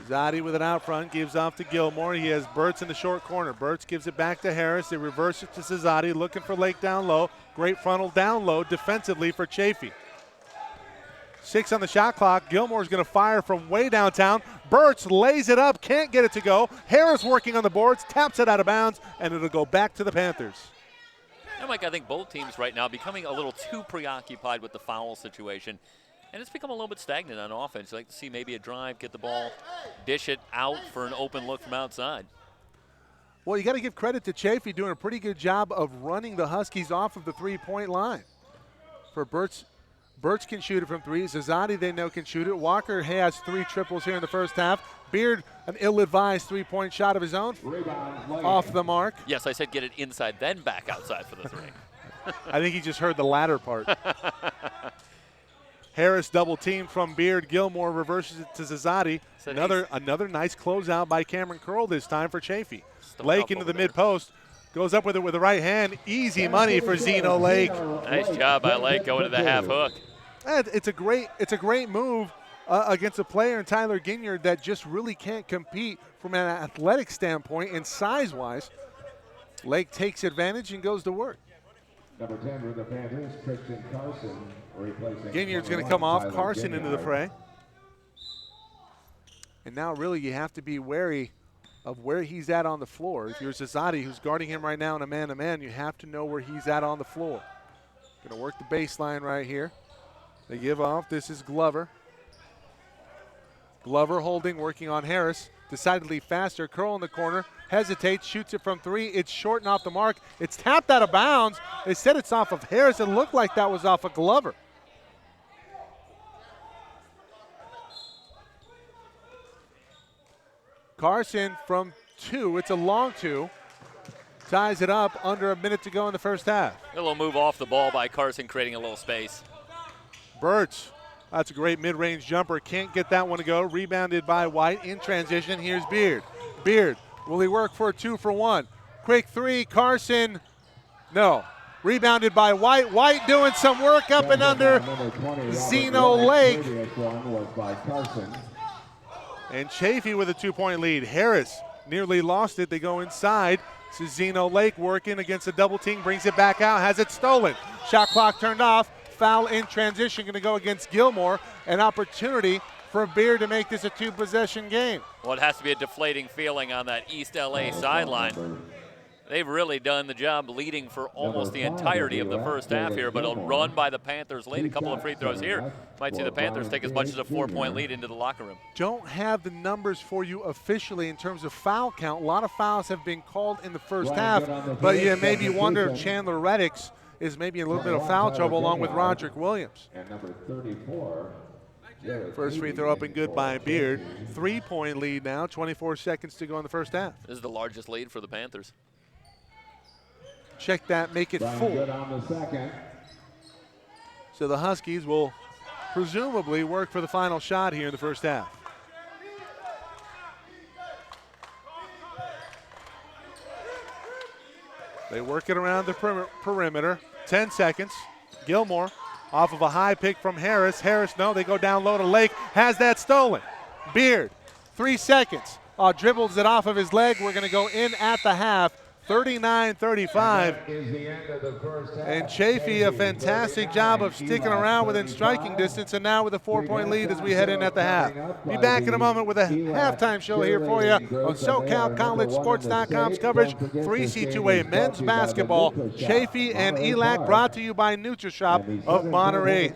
Zadi with it out front, gives off to Gilmore. He has Burtz in the short corner. Burtz gives it back to Harris. They reverse it to Cesati, looking for Lake down low. Great frontal down low defensively for Chaffey. 6 on the shot clock. Gilmore's going to fire from way downtown. Burtz lays it up, can't get it to go. Harris working on the boards, taps it out of bounds, and it'll go back to the Panthers. And Mike, I think both teams right now becoming a little too preoccupied with the foul situation. And it's become a little bit stagnant on offense. You'd like to see maybe a drive, get the ball, dish it out for an open look from outside. Well, you got to give credit to Chaffey doing a pretty good job of running the Huskies off of the three-point line. For Burtz can shoot it from three. Zazadi, they know, can shoot it. Walker has 3 triples here in the first half. Beard, an ill-advised three-point shot of his own. Off the mark. Yes, I said get it inside, then back outside for the 3. I think he just heard the latter part. Harris double team from Beard. Gilmore reverses it to Zazadi. Another nice closeout by Cameron Curl this time for Chaffey. Lake into the mid-post. Goes up with it with the right hand. Easy money for Zeno Lake. Nice job by Lake going to the half hook. And it's a great move against a player in Tyler Ginyard that just really can't compete from an athletic standpoint and size-wise. Lake takes advantage and goes to work. Number 10 for the Panthers, Christian Carson, replacing. Ginyard's going to come off. Carson into the fray. And now really you have to be wary of where he's at on the floor. If you're Zazadi, who's guarding him right now in a man-to-man, you have to know where he's at on the floor. Going to work the baseline right here. They give off. This is Glover. Glover holding, working on Harris. Decidedly faster. Curl in the corner. Hesitates, shoots it from 3. It's short and off the mark. It's tapped out of bounds. They said it's off of Harris. It looked like that was off of Glover. Carson from 2. It's a long 2. Ties it up under a minute to go in the first half. A little move off the ball by Carson, creating a little space. Burtz, that's a great mid-range jumper. Can't get that one to go. Rebounded by White in transition. Here's Beard. Beard, will he work for a 2-for-1? Quick 3, Carson, no. Rebounded by White. White doing some work up and under Zeno Lake. And Chaffey with a 2-point lead. Harris nearly lost it. They go inside. This is Zeno Lake working against a double team. Brings it back out. Has it stolen. Shot clock turned off. Foul in transition. Going to go against Gilmore. An opportunity for Beard to make this a 2-possession game. Well, it has to be a deflating feeling on that East LA sideline. They've really done the job leading for almost the entirety of the first half here, but a run by the Panthers late. A couple of free throws here. Might see the Panthers take as much as a 4-point lead into the locker room. Don't have the numbers for you officially in terms of foul count. A lot of fouls have been called in the first half, but you maybe wonder if Chandler Reddicks is maybe in a little bit of foul trouble along with Roderick Williams. And number 34. First free throw up and good by Beard. 3-point lead now, 24 seconds to go in the first half. This is the largest lead for the Panthers. Check that, make it full. Good on the second. So the Huskies will presumably work for the final shot here in the first half. They work it around the perimeter. 10 seconds. Gilmore off of a high pick from Harris. Harris, no, they go down low to Lake. Has that stolen. Beard, 3 seconds. Dribbles it off of his leg. We're going to go in at the half. 39-35. And Chaffey, a fantastic job of sticking around within striking distance, and now with a 4-point lead as we head in at the half. Be back in a moment with a halftime show here for you on SoCalCollegeSports.com's coverage. 3C2A men's basketball. Chaffey and ELAC, brought to you by NutriShop of Monterey.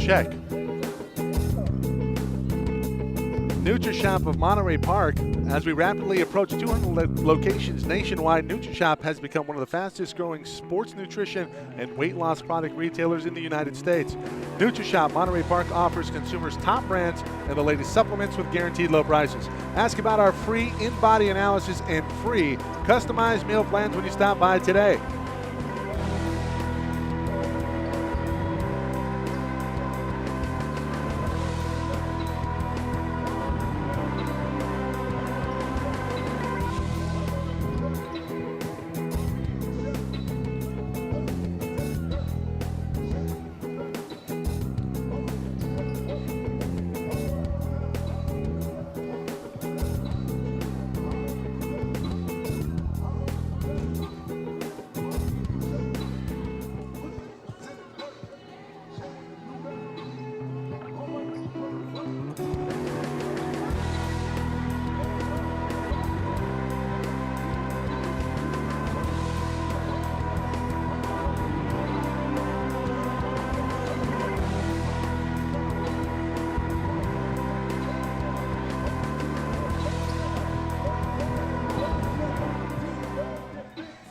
check. NutriShop of Monterey Park. As we rapidly approach 200 locations nationwide, NutriShop has become one of the fastest growing sports nutrition and weight loss product retailers in the United States. NutriShop Monterey Park offers consumers top brands and the latest supplements with guaranteed low prices. Ask about our free in-body analysis and free customized meal plans when you stop by today.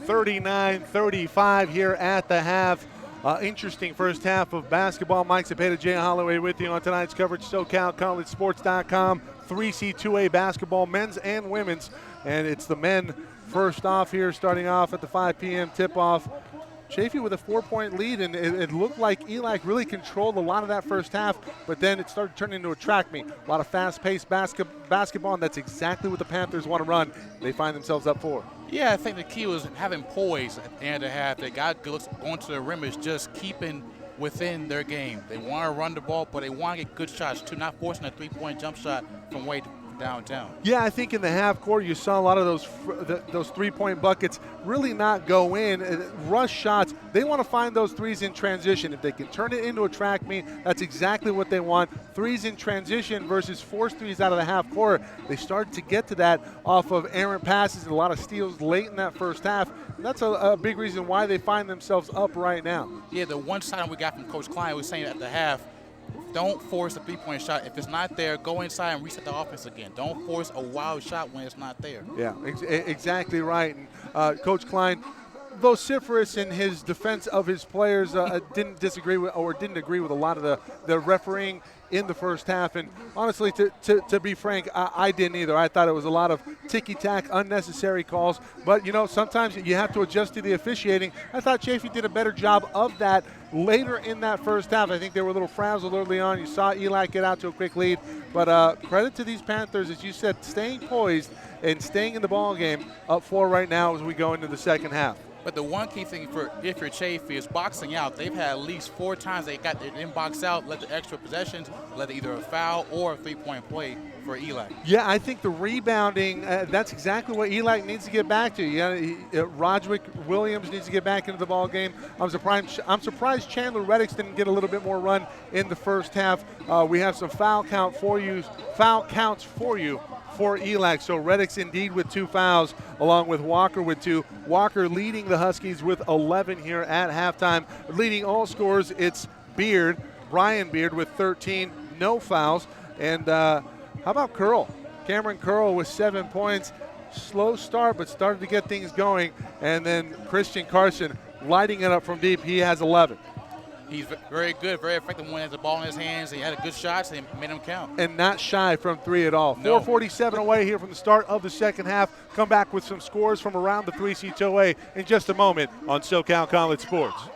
(39-35) here at the half. Interesting first half of basketball. Mike Cepeda, Jay Holloway with you on tonight's coverage. SoCalCollegeSports.com. 3C2A basketball, men's and women's. And it's the men first off here, starting off at the 5 p.m. tip-off. Chaffey with a 4-point lead, and it looked like ELAC really controlled a lot of that first half, but then it started turning into a track meet. A lot of fast-paced basketball, and that's exactly what the Panthers want to run. They find themselves up 4. Yeah, I think the key was having poise at the end of the half. They got going to the rim is just keeping within their game. They want to run the ball, but they want to get good shots too, not forcing a three-point jump shot from way downtown. Yeah, I think in the half court you saw a lot of those three-point buckets really not go in. Rush shots, they want to find those threes in transition. If they can turn it into a track meet, that's exactly what they want. Threes in transition versus forced threes out of the half court. They started to get to that off of errant passes and a lot of steals late in that first half. And that's a big reason why they find themselves up right now. Yeah, the one side we got from Coach Klein was saying at the half, don't force a three-point shot. If it's not there, go inside and reset the offense again. Don't force a wild shot when it's not there. Yeah, exactly right. And Coach Klein, vociferous in his defense of his players, didn't agree with a lot of the refereeing in the first half. And honestly, to be frank, I didn't either. I thought it was a lot of ticky-tack, unnecessary calls. But, you know, sometimes you have to adjust to the officiating. I thought Chaffey did a better job of that later in that first half. I think they were a little frazzled early on. You saw ELAC get out to a quick lead. But credit to these Panthers, as you said, staying poised and staying in the ball game, up 4 right now as we go into the second half. But the one key thing if you're Chaffey is boxing out. They've had at least 4 times they got their in-box out, let the extra possessions, let either a foul or a three-point play for ELAC. Yeah, I think the rebounding, that's exactly what ELAC needs to get back to. Roderick Williams needs to get back into the ball game. I'm surprised Chandler Reddix didn't get a little bit more run in the first half. We have some foul counts for you for ELAC. So Reddix indeed with 2 fouls, along with Walker with 2. Walker leading the Huskies with 11 here at halftime. Leading all scorers, it's Brian Beard with 13, no fouls. And how about Curl? Cameron Curl with 7 points. Slow start, but started to get things going. And then Christian Carson lighting it up from deep. He has 11. He's very good, very effective when he has the ball in his hands. He had a good shot, so he made him count. And not shy from 3 at all. No. 4:47 away here from the start of the second half. Come back with some scores from around the 3C2A in just a moment on SoCal College Sports.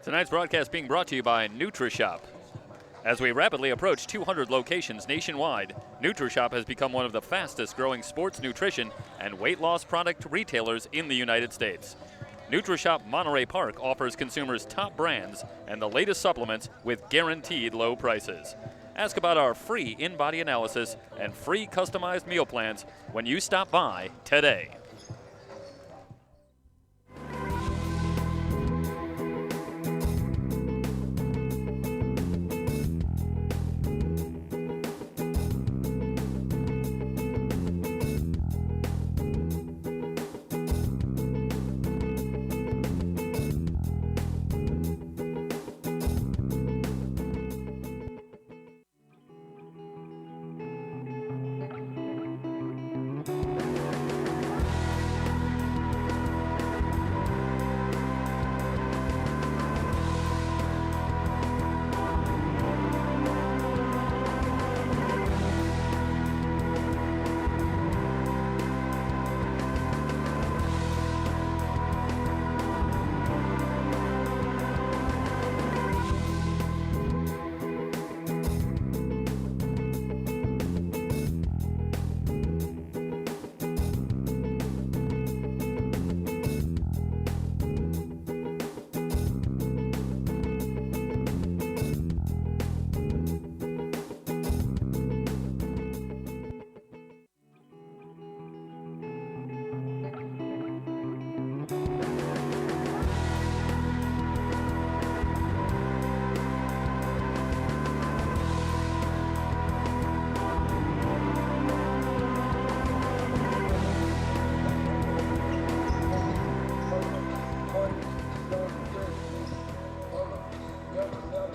Tonight's broadcast being brought to you by NutriShop. As we rapidly approach 200 locations nationwide, NutriShop has become one of the fastest growing sports nutrition and weight loss product retailers in the United States. NutriShop Monterey Park offers consumers top brands and the latest supplements with guaranteed low prices. Ask about our free in-body analysis and free customized meal plans when you stop by today.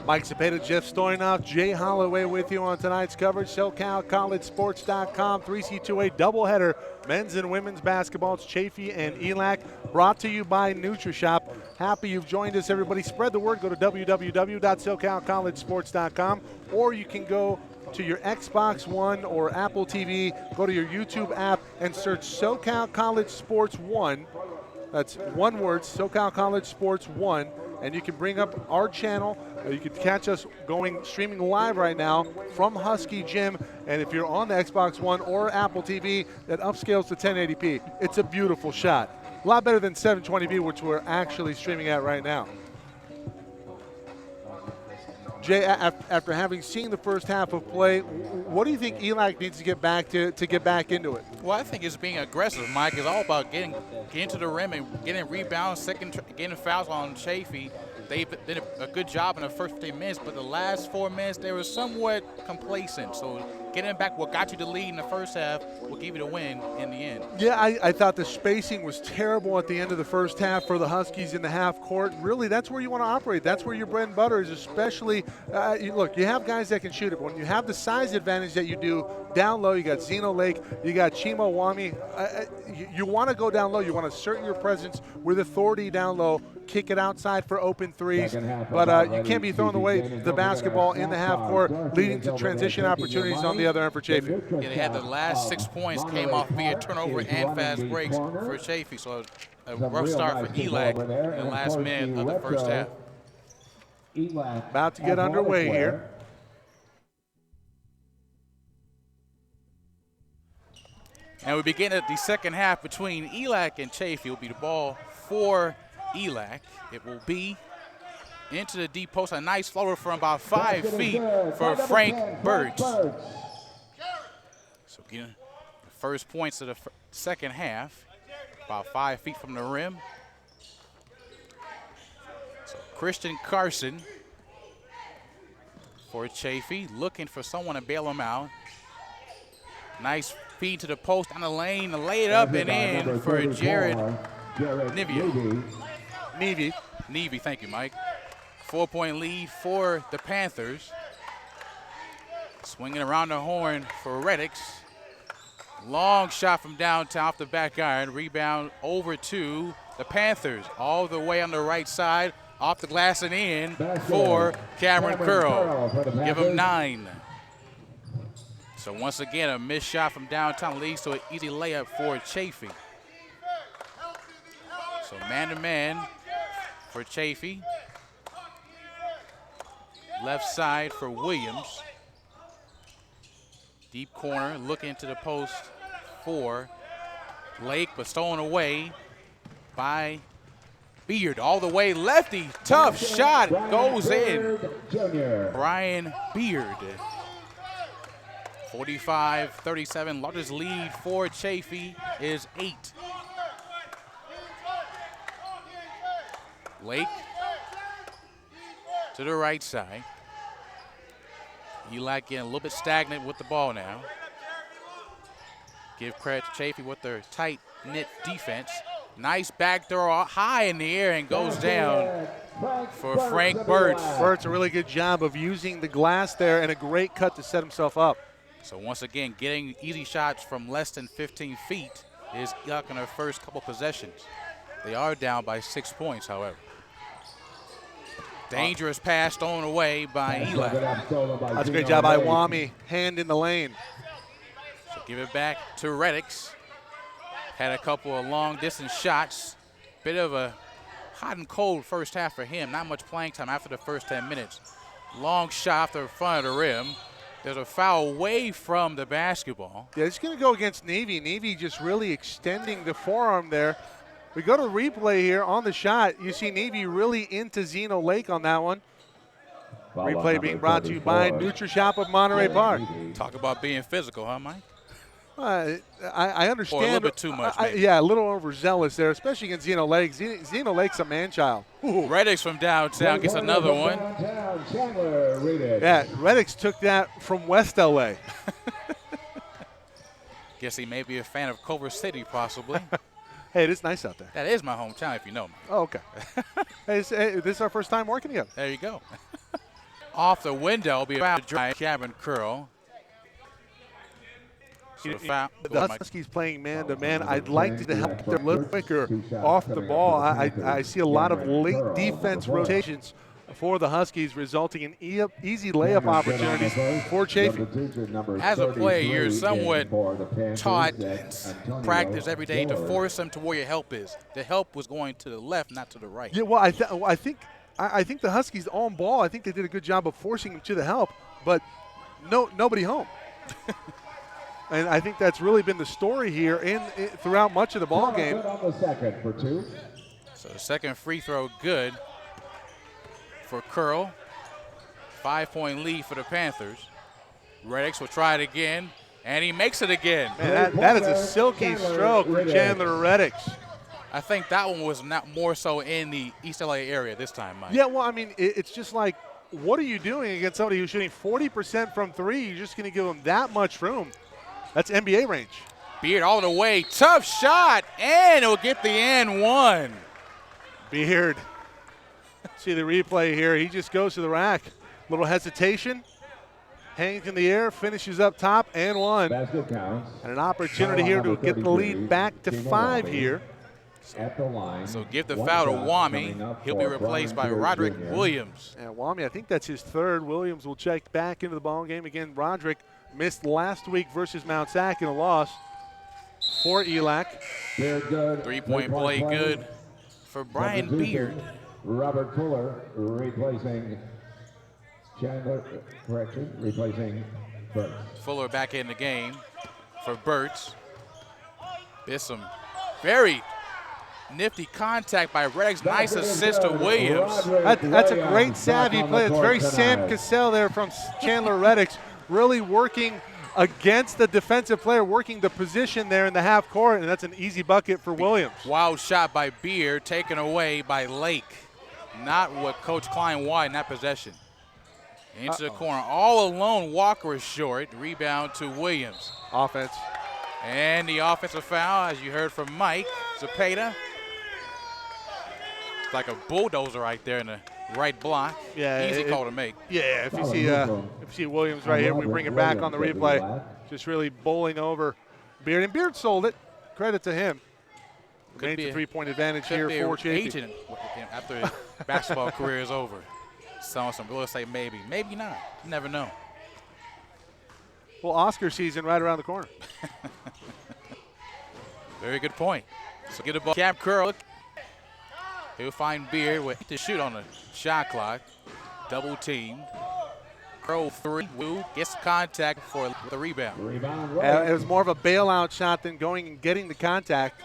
Mike Cepeda, Jeff Stoynoff, Jay Holloway with you on tonight's coverage. SoCalCollegeSports.com, 3C2A doubleheader, men's and women's basketball. It's Chaffey and ELAC, brought to you by NutriShop. Happy you've joined us, everybody. Spread the word. Go to www.SoCalCollegeSports.com, or you can go to your Xbox One or Apple TV, go to your YouTube app and search SoCal College Sports 1. That's one word, SoCal College Sports 1. And you can bring up our channel. You can catch us streaming live right now from Husky Gym. And if you're on the Xbox One or Apple TV, that upscales to 1080p. It's a beautiful shot. A lot better than 720p, which we're actually streaming at right now. Jay, after having seen the first half of play, what do you think ELAC needs to get back to get back into it? Well, I think it's being aggressive, Mike. It's all about getting to the rim and getting rebounds, getting fouls on Chaffey. They did a good job in the first 15 minutes, but the last 4 minutes, they were somewhat complacent. So getting back what got you the lead in the first half will give you the win in the end. Yeah, I thought the spacing was terrible at the end of the first half for the Huskies in the half court. Really, that's where you want to operate. That's where your bread and butter is, especially, look, you have guys that can shoot it. When you have the size advantage that you do down low, you got Zeno Lake, you got Chimo Wami. You want to go down low. You want to assert your presence with authority down low, kick it outside for open threes. But you can't be throwing away the basketball in the half court, leading to transition opportunities on the other end for Chaffey. Yeah, they had the last 6 points came off via turnover and fast breaks for Chaffey. So a rough start for ELAC in the last minute of the first half. About to get underway here. And we begin at the second half between ELAC and Chaffey. It will be the ball for ELAC. It will be into the deep post. A nice floater from about 5 feet for Frank Birch. So getting the first points of the second half, about 5 feet from the rim. So Christian Carson for Chaffey, looking for someone to bail him out. Nice feed to the post on the lane, lay it up and in for Jared Nevy, thank you, Mike. 4-point lead for the Panthers. Swinging around the horn for Reddix. Long shot from downtown off the back iron. Rebound over to the Panthers. All the way on the right side. Off the glass and in for Cameron Curl. Give him 9. So once again, a missed shot from downtown leads to an easy layup for Chaffey. So man-to-man for Chaffey. left side for Williams. Deep corner, looking into the post for Lake, but stolen away by Beard. All the way lefty, tough shot, goes in. Brian Beard. 45-37, largest lead for Chaffey is 8. Lake to the right side. ELAC getting a little bit stagnant with the ball now. Give credit to Chaffey with their tight-knit defense. Nice back throw high in the air and goes down for Frank Burtz. Burtz, a really good job of using the glass there and a great cut to set himself up. So once again, getting easy shots from less than 15 feet is ELAC in their first couple possessions. They are down by 6 points, however. Dangerous pass thrown away by ELAC. That's a great job by Wami, hand in the lane. So give it back to Reddix. Had a couple of long-distance shots. Bit of a hot and cold first half for him. Not much playing time after the first 10 minutes. Long shot off the front of the rim. There's a foul away from the basketball. Yeah, it's going to go against Navy. Navy just really extending the forearm there. We go to replay here on the shot. You see Navy really into Zeno Lake on that one. Replay being brought to you by NutriShop of Monterey Park. Talk about being physical, huh, Mike? I understand. Or a little bit too much, maybe. Yeah, a little overzealous there, especially against Zeno Lake. Zeno Lake's a man-child. Reddix from downtown gets another one. Yeah, Reddix took that from West LA. Guess he may be a fan of Culver City, possibly. Hey, it is nice out there. That is my hometown, if you know me. Oh, okay. Hey, this is our first time working together. There you go. Off the window will be a dry cabin curl. So the Huskies playing man-to-man. I'd like to help them a little quicker off the ball. I see a lot of late defense rotations for the Huskies, resulting in easy layup opportunities for Chaffey. As a player, you're somewhat taught and practiced every day to force them to where your help is. The help was going to the left, not to the right. Yeah, well, I think the Huskies on ball. I think they did a good job of forcing them to the help, but nobody home. And I think that's really been the story here throughout much of the ball game. So the second free throw good for Curl. 5-point lead for the Panthers. Reddix will try it again, and he makes it again. Man, that is a silky stroke for Chandler Reddix. I think that one was not more so in the East LA area this time, Mike. Yeah, well, I mean, it's just like, what are you doing against somebody who's shooting 40% from three? You're just going to give them that much room. That's NBA range. Beard all the way. Tough shot, and he'll get the and one. Beard. See the replay here. He just goes to the rack. Little hesitation. Hangs in the air, finishes up top, and one. And an opportunity here to get the lead back to 5 here. So give the foul to Wami. He'll be replaced by Roderick Williams. And Wami, I think that's his third. Williams will check back into the ball game. Again, Roderick missed last week versus Mount Sac in a loss for ELAC. 3-point play good for Brian Beard. Robert Fuller replacing Chandler, replacing Burtz. Fuller back in the game for Burtz. There's some very nifty contact by Reddix. Nice assist to Williams. That's a great savvy play. It's very Sam Cassell there from Chandler Reddix, really working against the defensive player, working the position there in the half court, and that's an easy bucket for Williams. Wild shot by Beard, taken away by Lake. Not what Coach Klein wanted in that possession. Into the corner, all alone. Walker is short. Rebound to Williams. Offense. And the offensive foul, as you heard from Mike Zepeda. It's like a bulldozer right there in the right block. Yeah, easy call to make. Yeah, if you see Williams right here, we bring it back on the replay. Just really bowling over Beard, and Beard sold it. Credit to him. Made the 3-point advantage here for Chaffey. Agent after his basketball career is over. Selling some real estate, maybe not. You never know. Well, Oscar season right around the corner. Very good point. So get a ball. Cap curl. He'll find Beard with to shoot on the shot clock. Double team. Curl 3, Wu gets contact for the rebound. It was more of a bailout shot than going and getting the contact.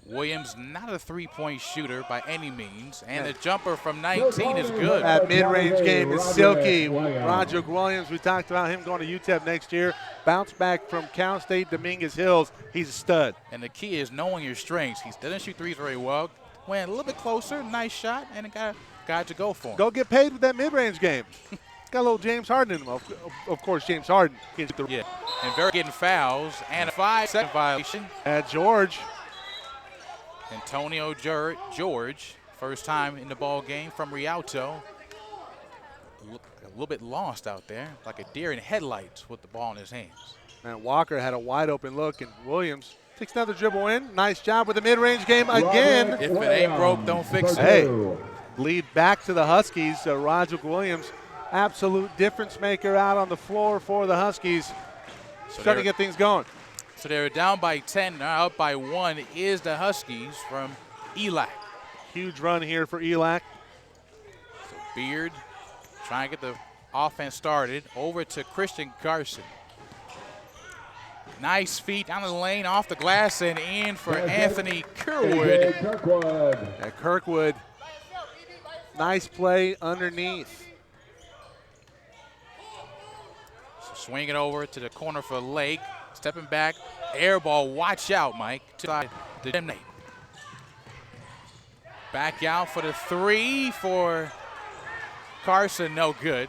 Williams not a three-point shooter by any means, and the jumper from 19 is good. That mid-range game is silky. Roderick Williams, we talked about him going to UTEP next year. Bounce back from Cal State Dominguez Hills. He's a stud. And the key is knowing your strengths. He doesn't shoot threes very well. Went a little bit closer, nice shot, and it got to go for him. Go get paid with that mid-range game. Got a little James Harden in him. Of course, James Harden. Yeah, and very getting fouls and a 5-second violation. At George. Antonio George, first time in the ball game from Rialto. A little bit lost out there, like a deer in headlights with the ball in his hands. And Walker had a wide open look, and Williams takes another dribble in. Nice job with the mid-range game again. If it ain't broke, don't fix it. Hey, lead back to the Huskies. Roderick Williams, absolute difference maker out on the floor for the Huskies. Starting to get things going. So they're down by 10, now up by 1 is the Huskies from ELAC. Huge run here for ELAC. So Beard trying to get the offense started. Over to Christian Carson. Nice feet down the lane, off the glass, and in for Anthony Kirkwood. At Kirkwood, nice play underneath. So swing it over to the corner for Lake. Stepping back, air ball, watch out, Mike. To the gymnate. Back out for the 3 for Carson, no good.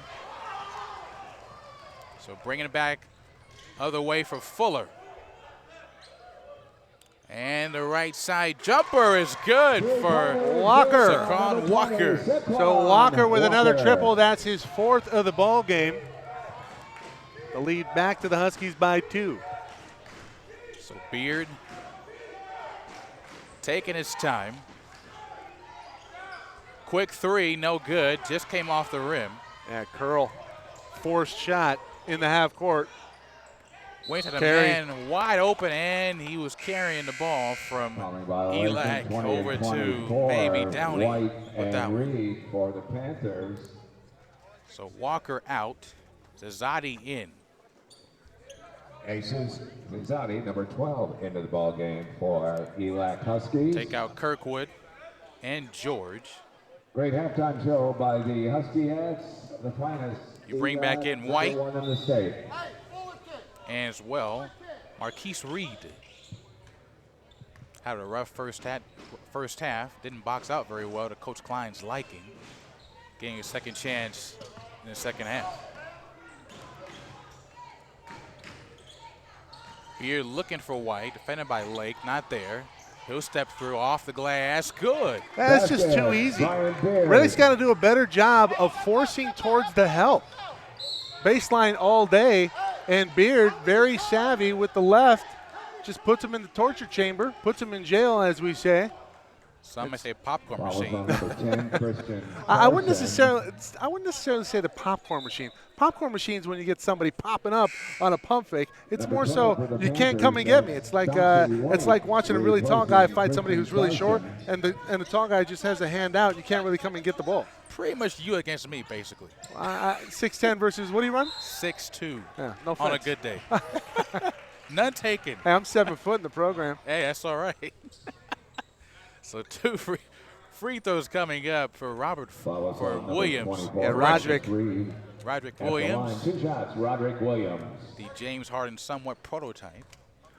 So bringing it back other way for Fuller. And the right side jumper is good for Walker. Saquon Walker. So Walker with another triple. That's his 4th of the ball game. The lead back to the Huskies by 2. So Beard taking his time. Quick 3, no good. Just came off the rim. Yeah, Curl, forced shot in the half court. Went to the man wide open, and he was carrying the ball from ELAC over to maybe Downey with that one. For the Panthers. So Walker out, Zazadi in. Aces Zazadi, number 12, into the ball game for ELAC Huskies. Take out Kirkwood and George. Great halftime show by the Huskiettes, the finest. You bring back in White. One in the state. And as well, Marquise Reed had a rough first half. Didn't box out very well to Coach Klein's liking. Getting a second chance in the second half. Here looking for White, defended by Lake, not there. He'll step through off the glass, good. That's just too easy. Reddick's got to do a better job of forcing towards the help. Baseline all day, and Beard, very savvy with the left, just puts him in the torture chamber, puts him in jail, as we say. Some may say popcorn machine. I wouldn't necessarily say the popcorn machine. Popcorn machines when you get somebody popping up on a pump fake. It's more so you can't come and get me. It's like watching a really tall guy fight somebody who's really short, and the tall guy just has a hand out. You can't really come and get the ball. Pretty much you against me, basically. 6'10" versus what do you run? 6'2". Yeah, no on a offense. good day. None taken. Hey, I'm 7 foot in the program. Hey, that's all right. So 2 free throws coming up for Williams. Yeah, Roderick Williams. 2 shots, Roderick Williams. The James Harden somewhat prototype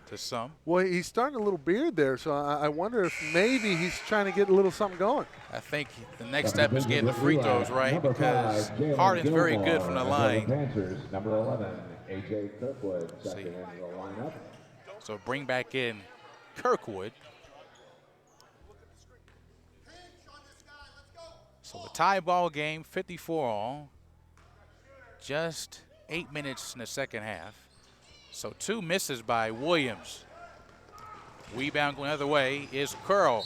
to some. Well, he's starting a little beard there, so I wonder if maybe he's trying to get a little something going. I think the next step is getting the free throws right because Harden's very good from the line. Panthers, number 11, A.J. Kirkwood, second into the lineup. So bring back in Kirkwood. So a tie ball game, 54 all. Just 8 minutes in the second half. So 2 misses by Williams. Rebound going the other way is Curl.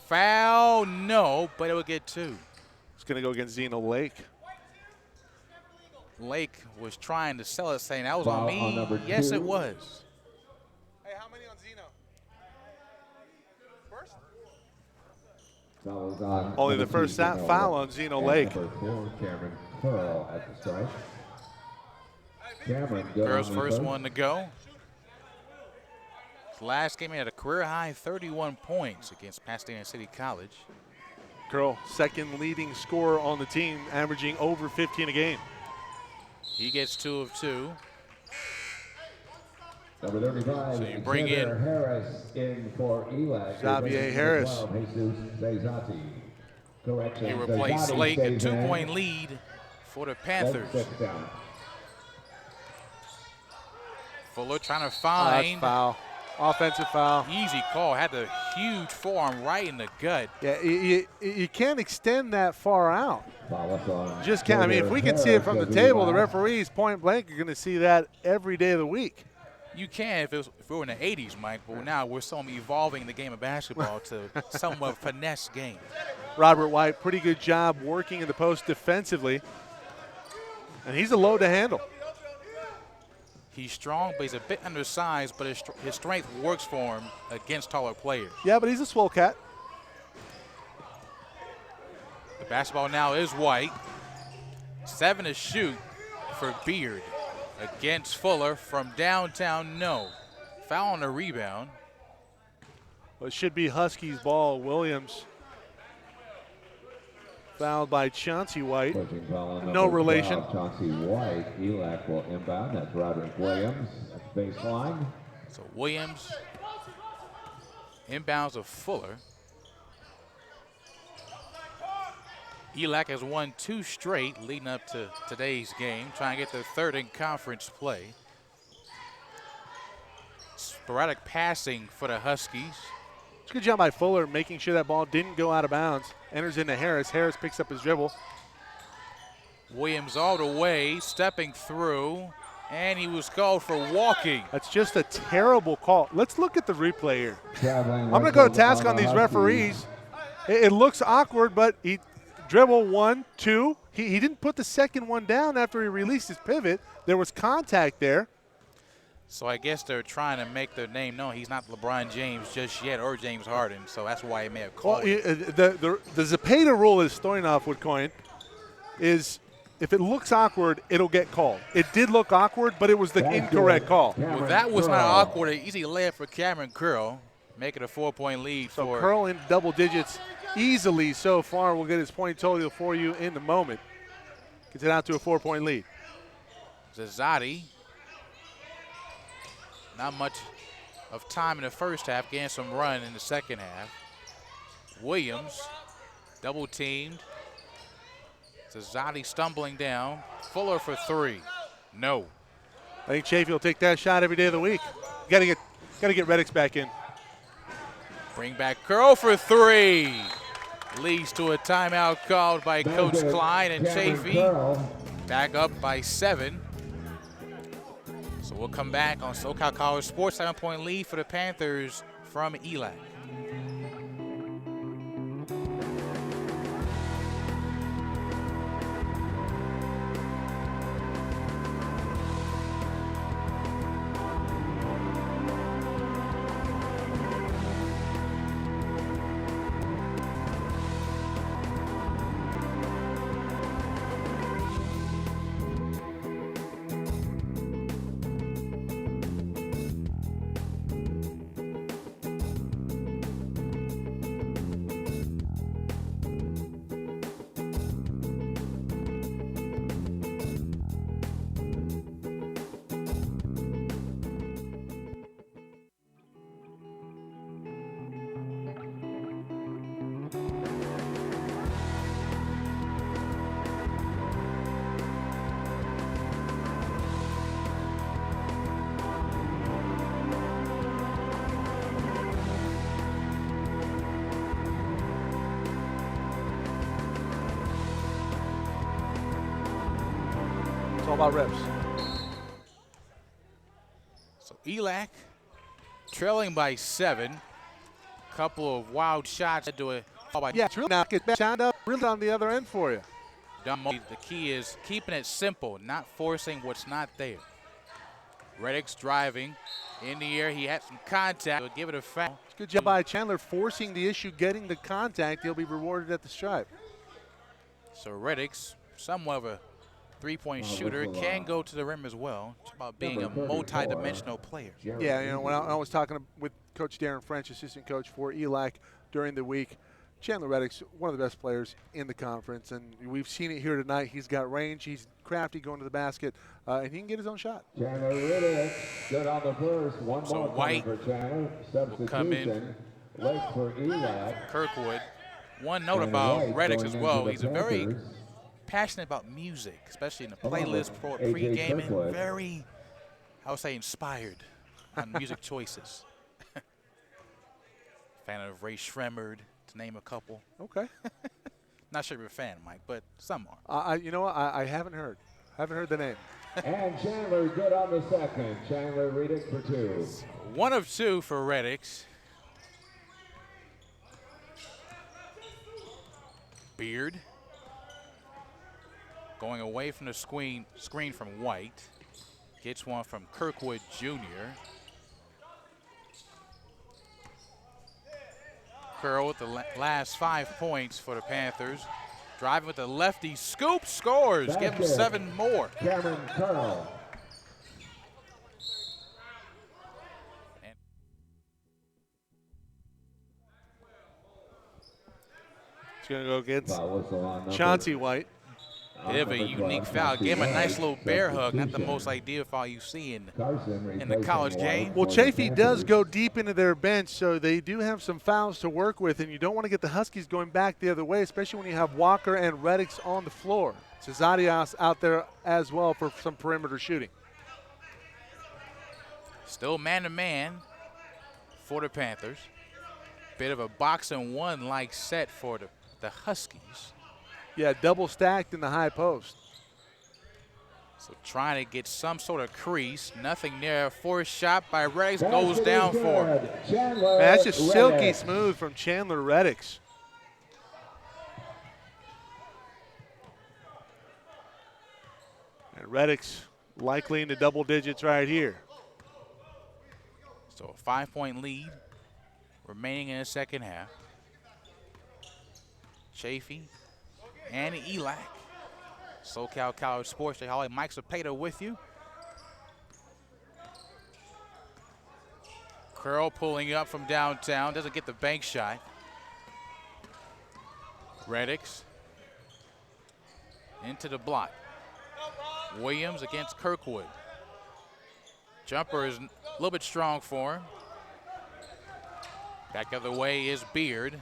Foul, no, but it will get 2. It's going to go against Zeno Lake. Lake was trying to sell it, saying that was on me. Yes, it was. Hey, how many on Zeno? First? On Only the first foul on Zeno Lake. Number 4, Cameron Curl at the strike. Cameron, good Girls' on the first one to go. Last game, he had a career-high 31 points against Pasadena City College. Curl, second leading scorer on the team, averaging over 15 a game. He gets 2 of 2. Number 35, So you bring in Harris in for ELAC. Xavier Harris. 12, Jesus Zayzati. Correction. He replaced Zayzati Slate, a stays in. 2-point lead for the Panthers. 6 down. Fuller trying to That's find. foul. Offensive foul. Easy call. Had the huge forearm right in the gut. Yeah, you can't extend that far out. Foul on Just can't. I mean, if we can see it from the table, the referees point blank are going to see that every day of the week. You can if we were in the 80s, Mike, but now we're so evolving the game of basketball to somewhat finesse game. Robert White, pretty good job working in the post defensively. And he's a load to handle. He's strong, but he's a bit undersized, but his strength works for him against taller players. Yeah, but he's a swole cat. The basketball now is White. 7 to shoot for Beard. Against Fuller from downtown, no. Foul on the rebound. Well, it should be Huskies ball. Williams fouled by Chauncey White. No relation. Chauncey White, ELAC will inbound. That's Roderick Williams at the baseline. So Williams inbounds of Fuller. ELAC has won 2 straight leading up to today's game, trying to get their 3rd in conference play. Sporadic passing for the Huskies. It's a good job by Fuller making sure that ball didn't go out of bounds. Enters into Harris. Harris picks up his dribble. Williams all the way, stepping through, and he was called for walking. That's just a terrible call. Let's look at the replay here. I'm going to go to task on these referees. It looks awkward, but he dribble 1, 2. He didn't put the second one down after he released his pivot. There was contact there. So I guess they're trying to make their name known. He's not LeBron James just yet or James Harden, so that's why he may have called it. The Zepeda rule, as Stoyanov would coin, is if it looks awkward, it'll get called. It did look awkward, but it was the incorrect call. Well, that was not awkward. An easy layup for Cameron Curl, making a 4-point lead So for Curl in double digits easily so far. We'll get his point total for you in a moment. Gets it out to a 4-point lead. Zazati. Not much of time in the first half, getting some run in the second half. Williams, double teamed. Zazati stumbling down. Fuller for 3. No. I think Chaffey will take that shot every day of the week. Got to get Reddix back in. Bring back Curl for 3. Leads to a timeout called by Coach Klein and Chaffey. Back up by 7. So we'll come back on SoCal College Sports. 7-point lead for the Panthers from ELAC. It's all about reps. So ELAC trailing by 7. Couple of wild shots to it. Yeah, it's really not get back up really on the other end for you. The key is keeping it simple, not forcing what's not there. Reddix driving in the air. He had some contact. He'll give it a foul. Good job by Chandler forcing the issue, getting the contact. He'll be rewarded at the stripe. So Reddix, somewhat of a three-point shooter, can go to the rim as well. It's about being a multi-dimensional player. Yeah, you know, when I was talking with Coach Darren French, assistant coach for ELAC during the week, Chandler Reddick's one of the best players in the conference, and we've seen it here tonight. He's got range, he's crafty going to the basket, and he can get his own shot. Chandler Reddick, good on the first. One So more White for Chandler. will come in. Late for ELAC. Kirkwood. One note And about White Reddick going as well, into he's the a very Panthers. passionate about music, especially in the Come on, playlist for AJ pregame, and Kirkwood. very, I would say, inspired on music choices. Fan of Ray Shremmerd, to name a couple. Okay. Not sure you're a fan, Mike, but some are. You know what? I haven't heard. Haven't heard the name. And Chandler good on the second. Chandler Reddick for 2. 1 of 2 for Reddicks. Beard going away from the screen from White. Gets one from Kirkwood Jr. Curl with the last 5 points for the Panthers. Driving with the lefty, scoop, scores. Give him Basket. 7 more. Cameron Curl. He's going to go against Foul whistle on number- Chauncey White. on Bit of a number unique 12, foul. Gave him a nice little bear hug. Not the Substitution. most ideal foul you see in Carson the replacing college White game. Well, for the Chaffey Panthers. does go deep into their bench, so they do have some fouls to work with, and you don't want to get the Huskies going back the other way, especially when you have Walker and Reddicks on the floor. Cesarias out there as well for some perimeter shooting. Still man-to-man for the Panthers. Bit of a box-and-one like set for the Huskies. Yeah, double stacked in the high post. So trying to get some sort of crease. Nothing there. Forced shot by Reddicks Basket goes is down for good. him. Chandler Man, that's just silky Reddick. smooth from Chandler Reddicks. And Reddicks likely into double digits right here. So a 5-point lead remaining in the second half. Chaffey and ELAC. SoCal College Sports. They all Mike Cepeda with you. Curl pulling up from downtown. Doesn't get the bank shot. Reddicks into the block. Williams against Kirkwood. Jumper is a little bit strong for him. Back of the way is Beard.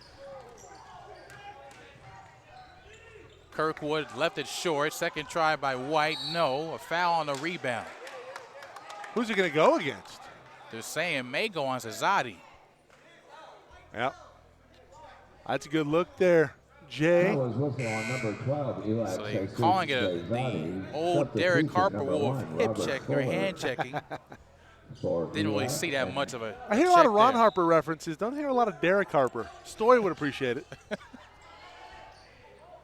Kirkwood left it short. Second try by White. No, a foul on the rebound. Who's he going to go against? They're saying may go on Zazadi. Yep. That's a good look there, Jay. That was whistle on number 12, ELAC. So they're Jesus calling it the Zazadi. old Derek Substitution, Harper number Wolf 1, hip Robert checking or Fuller hand checking. for Didn't really ELAC. see that much of a I hear a lot of check Ron there. Harper references. Don't hear a lot of Derek Harper. Story would appreciate it.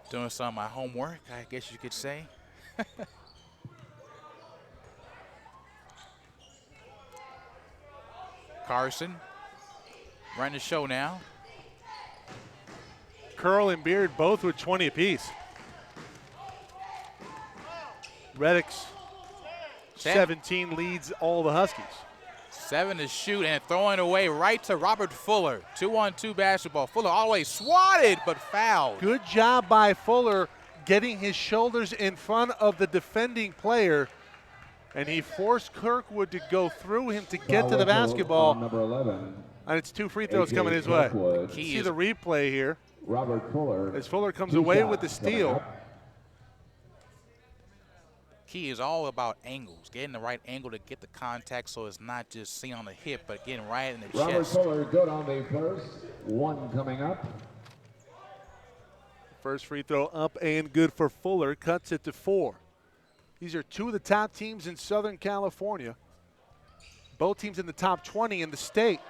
Doing some of my homework, I guess you could say. Carson running the show now. Curl and Beard both with 20 apiece. Reddicks 17 leads all the Huskies. 7 to shoot and throwing away right to Robert Fuller. 2-on-2 basketball. Fuller all the way swatted but fouled. Good job by Fuller getting his shoulders in front of the defending player, and he forced Kirkwood to go through him to get to the Foul whistle on basketball, number 11, and it's 2 free throws AJ coming his way. Kirkwood. Key See is the replay here Robert Fuller. as Fuller comes 2 away shots with the coming steal. up. Key is all about angles, getting the right angle to get the contact so it's not just seen on the hip, but getting right in the Robert chest. Fuller good on the first. 1 coming up. First free throw up and good for Fuller, cuts it to 4. These are 2 of the top teams in Southern California. Both teams in the top 20 in the state.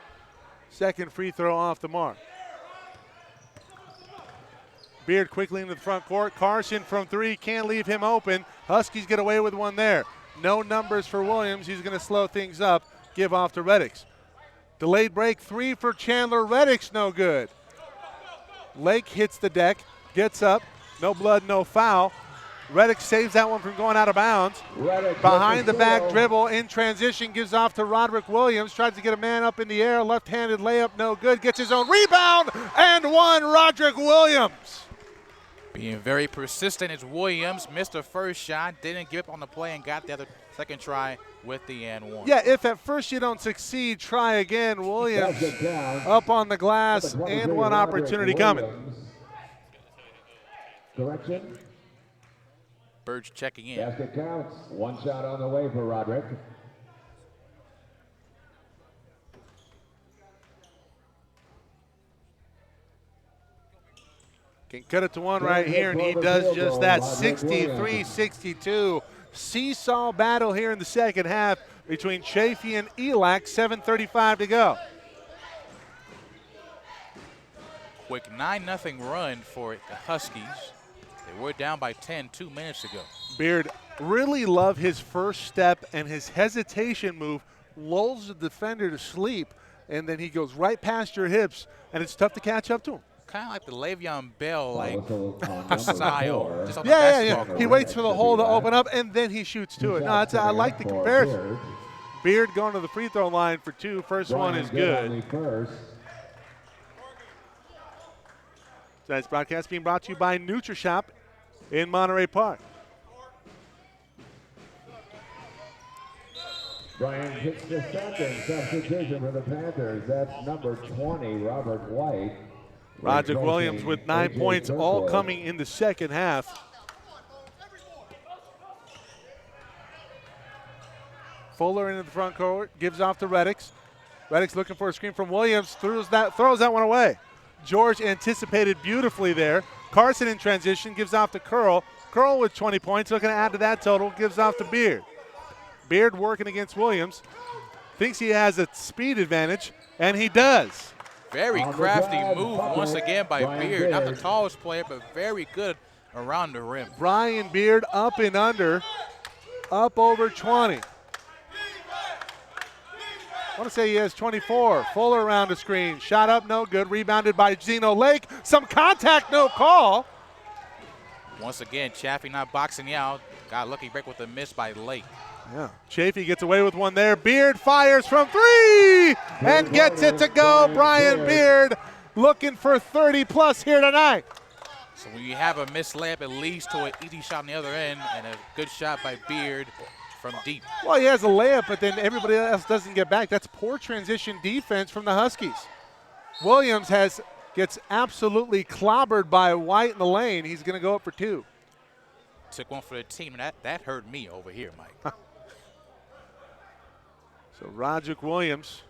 Second free throw off the mark. Beard quickly into the front court. Carson from 3, can't leave him open. Huskies get away with one there. No numbers for Williams. He's going to slow things up. Give off to Reddicks. Delayed break 3 for Chandler. Reddicks no good. Lake hits the deck, gets up. No blood, no foul. Reddick saves that one from going out of bounds. Behind the back dribble in transition, gives off to Roderick Williams. Tries to get a man up in the air. Left-handed layup, no good. Gets his own rebound and one. Roderick Williams. Being very persistent is Williams. Missed the first shot, didn't give up on the play, and got the other second try with the and one. Yeah, if at first you don't succeed, try again. Williams up on the glass and one opportunity coming. Correction. Birds checking in. Basket counts. One shot on the way for Roderick. Can cut it to one right here, and he does just that. 63-62. Seesaw battle here in the second half between Chaffey and ELAC. 7:35 to go. Quick 9-0 run for the Huskies. They were down by 10 2 minutes ago. Beard really loved his first step, and his hesitation move lulls the defender to sleep, and then he goes right past your hips, and it's tough to catch up to him. Kind of like the Le'Veon Bell style. Just on the Yeah. basketball court. He waits for the hole to open up, and then he shoots to it. No, I like the comparison. Beard going to the free throw line for two. First one is good. Tonight's broadcast being brought to you by NutriShop in Monterey Park. Brian hits the second substitution for the Panthers. That's number 20, Robert White. Roderick Williams with 9 points, all coming in the second half. Fuller into the front court, gives off to Reddicks. Reddicks looking for a screen from Williams, throws that one away. George anticipated beautifully there. Carson in transition, gives off to Curl. Curl with 20 points, looking to add to that total, gives off to Beard. Beard working against Williams. Thinks he has a speed advantage, and he does. Very crafty move once again by Beard. Not the tallest player, but very good around the rim. Brian Beard up and under, up over 20. I want to say he has 24. Fuller around the screen. Shot up, no good. Rebounded by Zeno Lake. Some contact, no call. Once again, Chaffey not boxing out. Got a lucky break with a miss by Lake. Yeah. Chaffey gets away with one there. Beard fires from three and gets it to go. Brian Beard looking for 30-plus here tonight. So when you have a missed layup, it leads to an easy shot on the other end, and a good shot by Beard from deep. Well, he has a layup, but then everybody else doesn't get back. That's poor transition defense from the Huskies. Williams gets absolutely clobbered by White in the lane. He's going to go up for two. Took one for the team, and that hurt me over here, Mike. So Roderick Williams.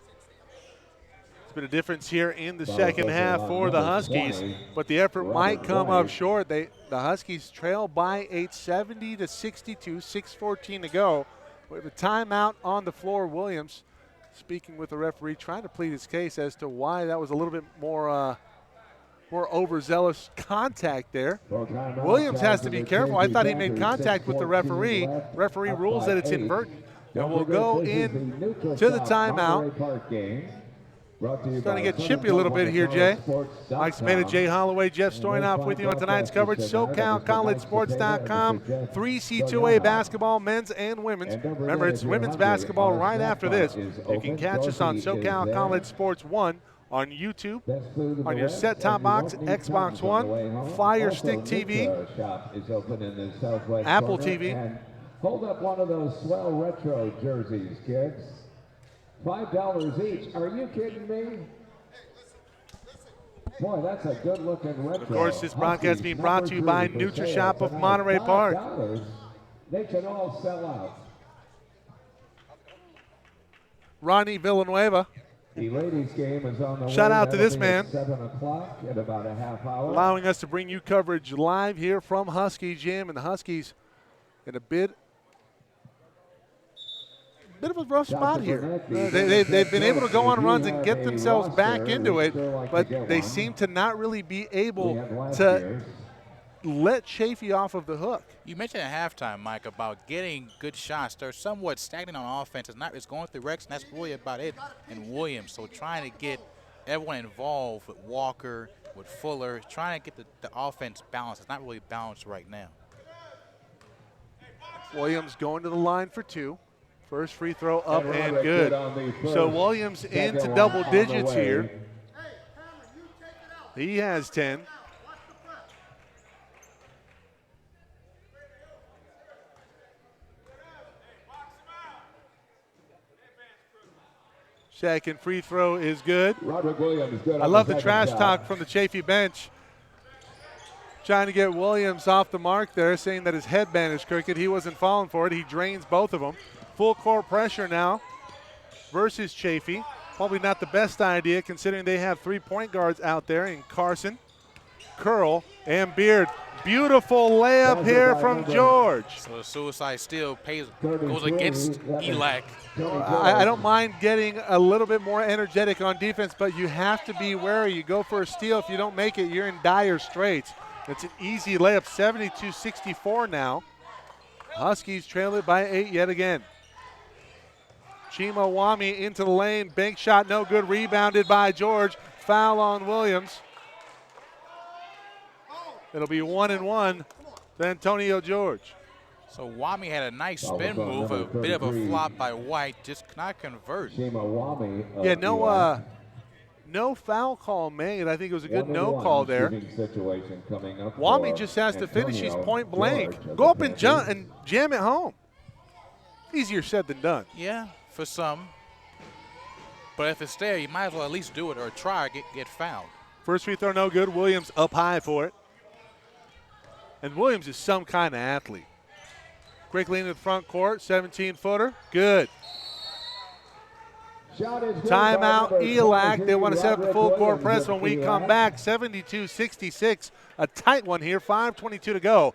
It's been a difference here in the second half for the Huskies, but the effort might come up short. The Huskies trail by 8, 70-62, 6:14 to go. With a timeout on the floor, Williams speaking with the referee, trying to plead his case as to why that was a little bit more overzealous contact there. Williams has to be careful. I thought he made contact with the referee. Referee rules that it's inadvertent. And we'll go in to the timeout. Starting to get chippy a little bit here, Jay. Mike Smeda, Jay Holloway, Jeff Stoynoff with you on tonight's coverage. SoCalCollegeSports.com. 3C2A basketball, men's and women's. Remember, it's women's basketball right after this. You can catch us on SoCal College Sports 1 on YouTube, on your set-top box, Xbox One, Fire Stick TV, Apple TV. Hold up one of those swell retro jerseys, kids. $5 each. Are you kidding me? Boy, that's a good-looking retro. Of course, this broadcast being brought to you by NutriShop of Monterey Park. They can all sell out. Ronnie Villanueva. The ladies' game is on the Shout way. out to this That'll man. be at 7 o'clock in about a half hour. Allowing us to bring you coverage live here from Husky Gym, and the Huskies in a bit of a rough spot here. They've been able to go on runs and get themselves back into it, but they seem to not really be able to let Chaffey off of the hook. You mentioned at halftime, Mike, about getting good shots. They're somewhat stagnant on offense. It's going through Rex, and that's really about it, and Williams. So trying to get everyone involved with Walker, with Fuller, trying to get the offense balanced. It's not really balanced right now. Williams going to the line for 2. First free throw up And and Roderick good. good on the So first. Williams into Second double one on the digits way. here. He has 10. Second free throw is good. Roderick Williams good I on love the second trash shot. talk from the Chaffey bench. Trying to get Williams off the mark there, saying that his headband is crooked. He wasn't falling for it. He drains both of them. Full court pressure now versus Chaffey. Probably not the best idea considering they have 3 point guards out there in Carson, Curl, and Beard. Beautiful layup here from George. So the suicide steal goes against ELAC. I don't mind getting a little bit more energetic on defense, but you have to be wary. You go for a steal. If you don't make it, you're in dire straits. It's an easy layup, 72-64 now. Huskies trail it by 8 yet again. Chima Wami into the lane. Bank shot no good. Rebounded by George. Foul on Williams. It'll be 1-1 to Antonio George. So Wami had a nice spin move, a bit of a flop by White, just cannot convert. Shima Wami of Yeah, ELAC. no foul call made. I think it was a good 1-1 no call there. shooting situation coming up Wami for just has to finish. He's Antonio point blank. George of Go the up and Panthers. jam it home. Easier said than done. Yeah, for some. But if it's there, you might as well at least do it or try to get fouled. First free throw no good. Williams up high for it. And Williams is some kind of athlete. Quickly into the front court, 17-footer. Good. Shot is good Timeout, by number ELAC. They 23, want to set up the Roderick full court Williams press of when we come ELAC. back. 72-66. A tight one here. 5:22 to go.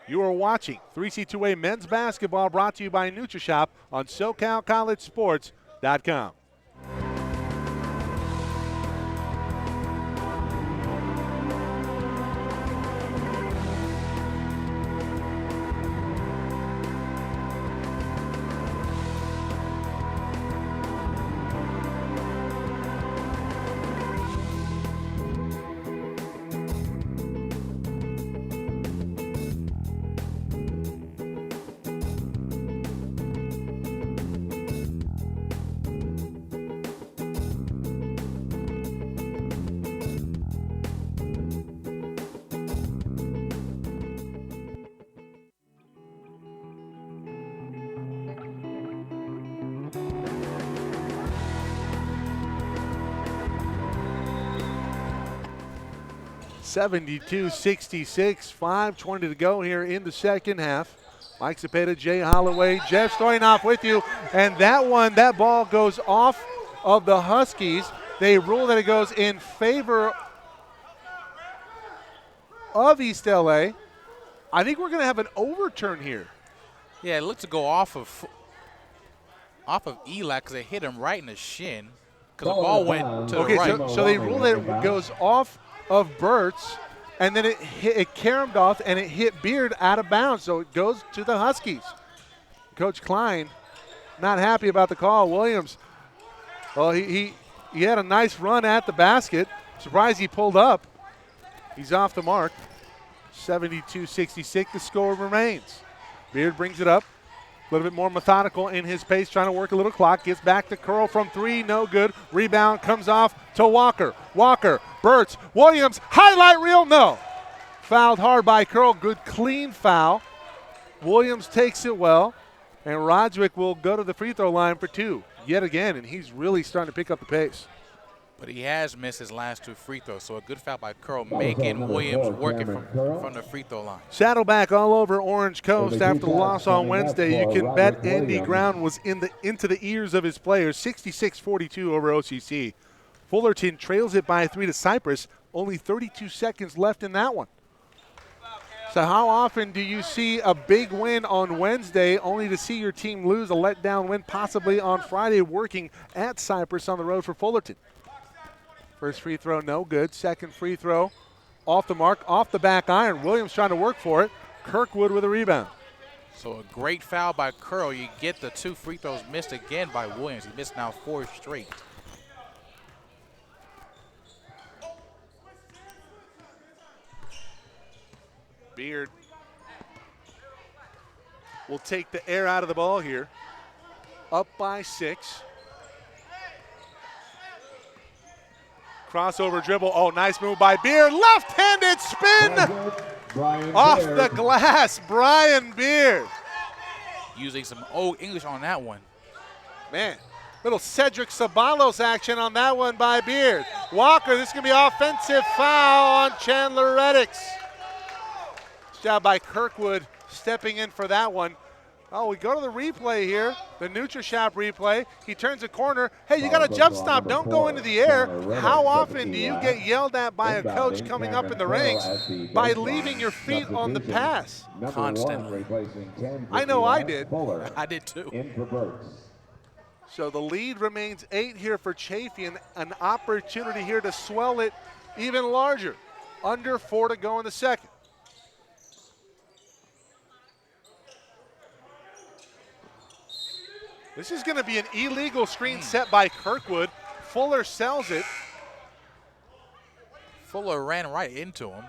You are watching 3C2A men's basketball brought to you by NutriShop on SoCalCollegeSports.com. (72-66), 5:20 to go here in the second half. Mike Cepeda, Jay Holloway, Jeff Stoynoff with you. And that ball goes off of the Huskies. They rule that it goes in favor of East LA. I think we're going to have an overturn here. Yeah, it looked to go off of ELAC because they hit him right in the shin because the ball went to the right. So they rule that it goes off of Burt's, and then it caromed off and it hit Beard out of bounds, so it goes to the Huskies. Coach Klein not happy about the call. Williams, well, he had a nice run at the basket. Surprised he pulled up. He's off the mark. 72-66, the score remains. Beard brings it up. A little bit more methodical in his pace, trying to work a little clock. Gets back to Curl from 3, no good. Rebound comes off to Walker. Walker, Burt's, Williams, highlight reel, no. Fouled hard by Curl, good clean foul. Williams takes it well, and Roderick will go to the free throw line for 2 yet again, and he's really starting to pick up the pace. But he has missed his last 2 free throws, so a good foul by Curl, making Williams working from the free throw line. Saddleback all over Orange Coast after the loss on Wednesday. You can bet Andy Ground was into the ears of his players. 66-42 over OCC. Fullerton trails it by 3 to Cypress. Only 32 seconds left in that one. So how often do you see a big win on Wednesday only to see your team lose a letdown win possibly on Friday working at Cypress on the road for Fullerton? First free throw, no good. Second free throw, off the mark, off the back iron. Williams trying to work for it. Kirkwood with a rebound. So a great foul by Curl. You get the 2 free throws missed again by Williams. He missed now 4 straight. Beard will take the air out of the ball here. Up by 6. Crossover dribble. Oh, nice move by Beard. Left-handed spin Brian off Beard. the glass. Brian Beard. Using some old English on that one. Man, little Cedric Sabalos action on that one by Beard. Walker, this is going to be offensive foul on Chandler Reddix. Good job by Kirkwood stepping in for that one. Oh, we go to the replay here, the NutriShop replay. He turns a corner. Hey, you got a jump stop. Don't go into the air. How often do you get yelled at by a coach coming up in the ranks by leaving your feet on the pass? Constantly. I know I did. I did too. In for Burks. So the lead remains 8 here for Chaffey, and an opportunity here to swell it even larger. Under 4 to go in the second. This is going to be an illegal screen set by Kirkwood. Fuller sells it. Fuller ran right into him.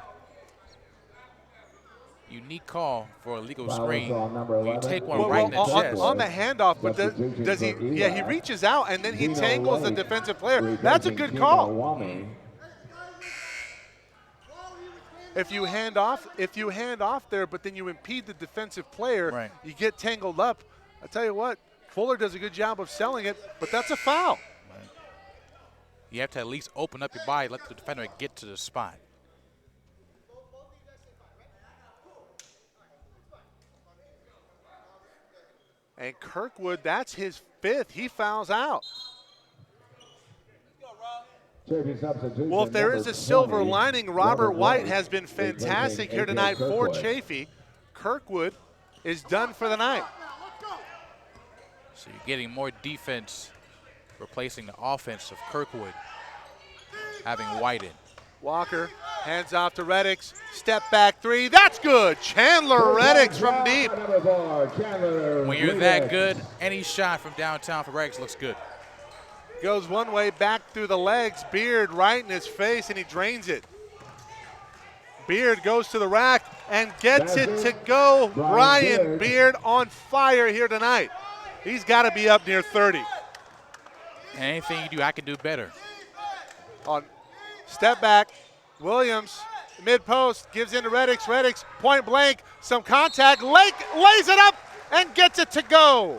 Unique call for a legal screen. You take one right in the chest. On the handoff, but does he? Yeah, he reaches out and then he tangles the defensive player. That's a good call. If you hand off there, but then you impede the defensive player, right, you get tangled up. I tell you what, Fuller does a good job of selling it, but that's a foul. Right. You have to at least open up your body, let the defender get to the spot. And Kirkwood, that's his 5th. He fouls out. Well, if there is a silver lining, Robert White has been fantastic here tonight for Chaffey. Kirkwood is done for the night. So you're getting more defense, replacing the offense of Kirkwood, having White in. Walker, hands off to Reddix. Step back 3, that's good. Chandler Reddix from deep. When you're that good, any shot from downtown for Reddix looks good. Goes one way, back through the legs. Beard right in his face, and he drains it. Beard goes to the rack and gets it to go. Brian Beard on fire here tonight. He's got to be up near 30. And anything you do, I can do better. On step back, Williams, mid post, gives in to Reddix. Reddix, point blank, some contact. Lake lays it up and gets it to go.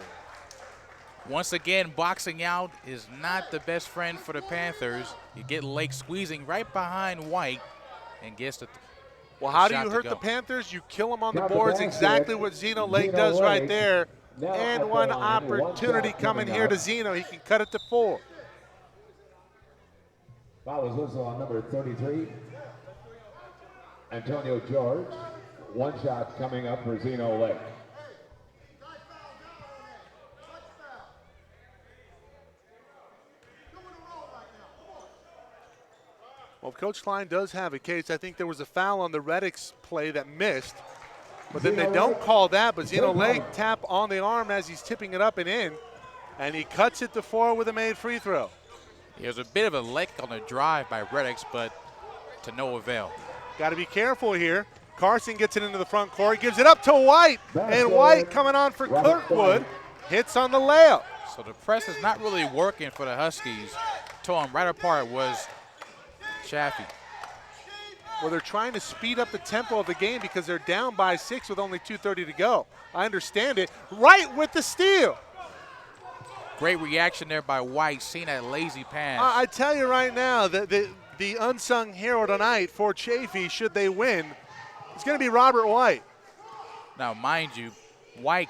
Once again, boxing out is not the best friend for the Panthers. You get Lake squeezing right behind White and gets the Well, how do you hurt the Panthers? You kill them on the boards, exactly what Zeno Lake does right there. And one opportunity coming here to Zeno. He can cut it to 4. Foul was whistle on number 33, Antonio George. One shot coming up for Zeno Lake. Well, Coach Klein does have a case. I think there was a foul on the Reddix play that missed. But then they don't call that, but Zeno Lake tap on the arm as he's tipping it up and in. And he cuts it to 4 with a made free throw. There's a bit of a lick on the drive by Reddix, but to no avail. Got to be careful here. Carson gets it into the front court, gives it up to White. And White coming on for Kirkwood. Hits on the layup. So the press is not really working for the Huskies. Towing right apart was Chaffey. Well, they're trying to speed up the tempo of the game because they're down by 6 with only 2:30 to go. I understand it. Right with the steal. Great reaction there by White, seeing that lazy pass. I tell you right now, the unsung hero tonight for Chaffey, should they win, it's going to be Robert White. Now, mind you, White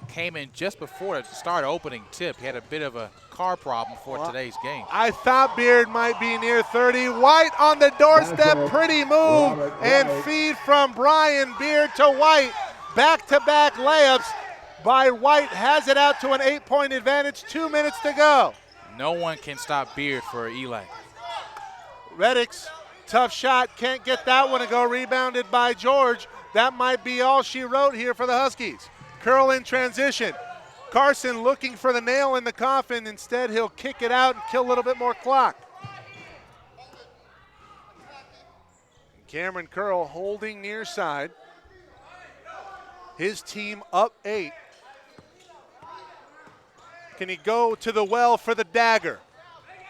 came in just before the start opening tip. He had a bit of a car problem for today's game. I thought Beard might be near 30. White on the doorstep, pretty move, and feed from Brian Beard to White. Back-to-back layups by White, has it out to an 8-point advantage, 2 minutes to go. No one can stop Beard for ELAC. Reddix, tough shot, can't get that one to go, rebounded by George. That might be all she wrote here for the Huskies. Curl in transition. Carson looking for the nail in the coffin. Instead, he'll kick it out and kill a little bit more clock. Cameron Curl holding near side. His team up 8. Can he go to the well for the dagger?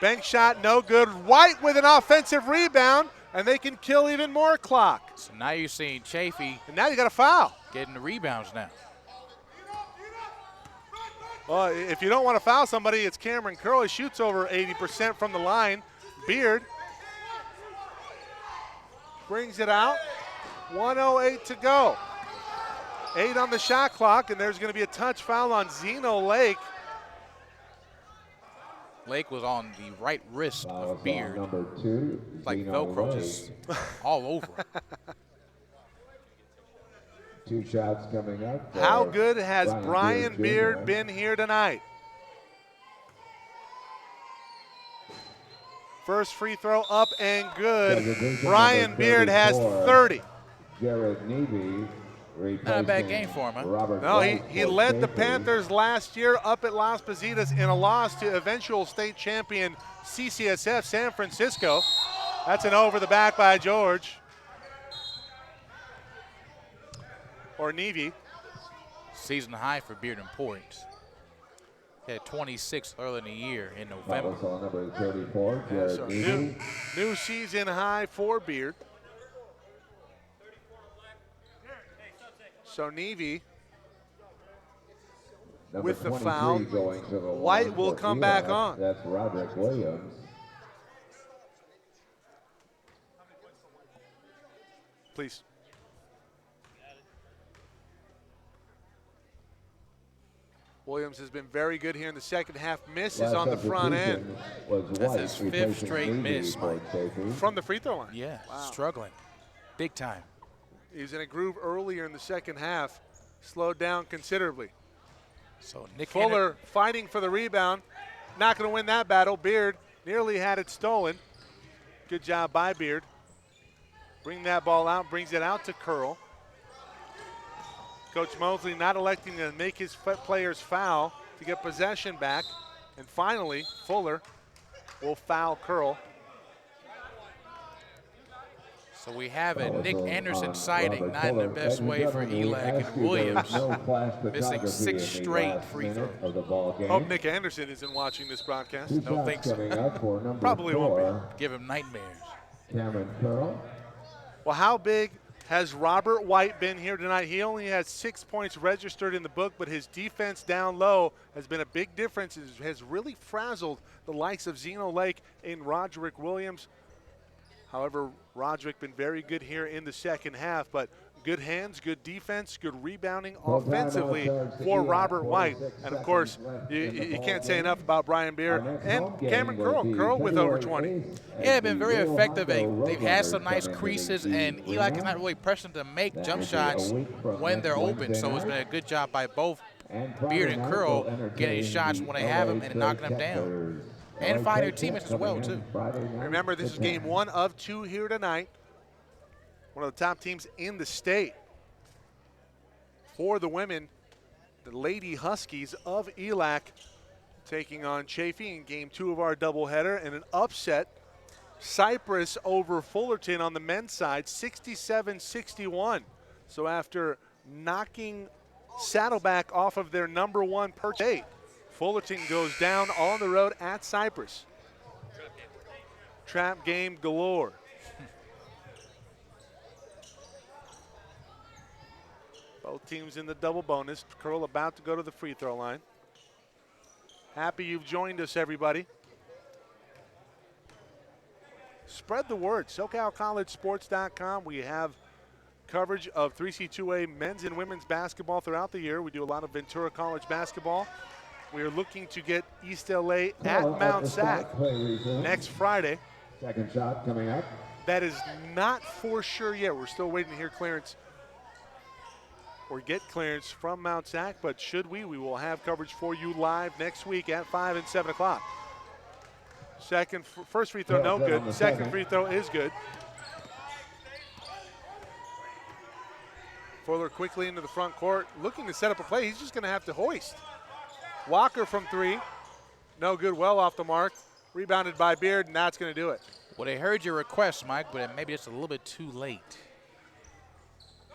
Bank shot, no good. White with an offensive rebound, and they can kill even more clock. So now you're seeing Chaffey. And now you got a foul. Getting the rebounds now. Well, if you don't want to foul somebody, it's Cameron Curl. He shoots over 80% from the line. Beard brings it out. 1:08 to go. 8 on the shot clock, and there's going to be a touch foul on Zeno Lake. Lake was on the right wrist of Beard. Number 2, Like Velcro just all over. 2 shots coming up. How good has Brian Beard been here tonight? First free throw up and good. Brian Beard has 30. Jared Nevy. Not a bad game for him, huh? No, he led the Panthers last year up at Las Positas in a loss to eventual state champion CCSF San Francisco. That's an over the back by George. Or Nevy. Season high for Beard in points. He had 26 early in the year in November. Number 34, Jared So Nevy. new season high for Beard. So Nevy Number with the 23 foul. going to the White line will for come ELAC. back on. That's Roderick Williams. Please. Williams has been very good here in the second half. Misses Last on the front end. substitution was That's White, his fifth replacing straight Nevy miss, for Mike. Chaffey. From the free throw line. Yeah, Wow. struggling. Big time. He was in a groove earlier in the second half. Slowed down considerably. So Nick Fuller fighting for the rebound. Not going to win that battle. Beard nearly had it stolen. Good job by Beard. Bring that ball out, brings it out to Curl. Coach Mosley not electing to make his players foul to get possession back. And finally, Fuller will foul Curl. So we have a Nick Anderson sighting, not in the best way for ELAC and Williams, missing 6 straight free throws. Hope Nick Anderson isn't watching this broadcast. Don't think so. Probably won't be. Give him nightmares. Cameron Curl. Well, how big has Robert White been here tonight? He only has 6 points registered in the book, but his defense down low has been a big difference. It has really frazzled the likes of Zeno Lake and Roderick Williams. However, Roderick been very good here in the second half, but good hands, good defense, good rebounding offensively for Robert White. And, of course, you can't say enough about Brian Beard and Cameron Curl with over 20. Yeah, they've been very effective. They've had some nice creases, and ELAC is not really pressing to make jump shots when they're open. So it's been a good job by both Beard and Curl getting shots when they have them and knocking them down. And find their teammates as well, too. Remember, this is game 1 of 2 here tonight. One of the top teams in the state. For the women, the Lady Huskies of ELAC taking on Chaffey in game 2 of our doubleheader, and an upset. Cypress over Fullerton on the men's side, 67-61. So after knocking Saddleback off of their #1 perch, Fullerton goes down on the road at Cypress. Trap game galore. Both teams in the double bonus. Curl about to go to the free throw line. Happy you've joined us, everybody. Spread the word. SoCalCollegeSports.com. We have coverage of 3C2A men's and women's basketball throughout the year. We do a lot of Ventura College basketball. We are looking to get East LA at Mount Sac next Friday. Second shot coming up. That is not for sure yet. We're still waiting to hear clearance or get clearance from Mount Sac, but should we will have coverage for you live next week at 5 and 7 o'clock. First free throw, no good. Second free throw is good. Fuller quickly into the front court, looking to set up a play. He's just going to have to hoist. Walker from 3, no good, well off the mark. Rebounded by Beard, and that's going to do it. Well, they heard your request, Mike, but maybe it's a little bit too late.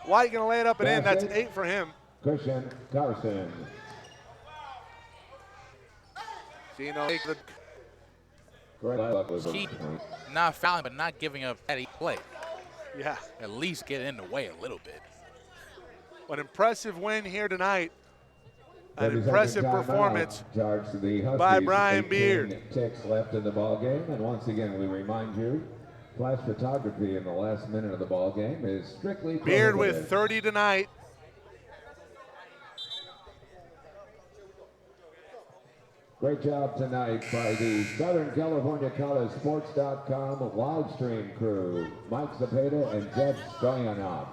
White going to lay it up and in. That's 8 for him. Christian Carson. Zeno make the Great luck with Keep them. not fouling, but not giving up that play. yeah. At least get in the way a little bit. An impressive win here tonight. An 30-second impressive timeout. performance Charge to the Huskies. by Brian 18 Beard. ticks left in the ball game, and once again we remind you, flash photography in the last minute of the ball game is strictly Beard prohibited. with 30 tonight. Great job tonight by the Southern California College Sports.com live stream crew, Mike Zepeda and Jeff Stoyanov.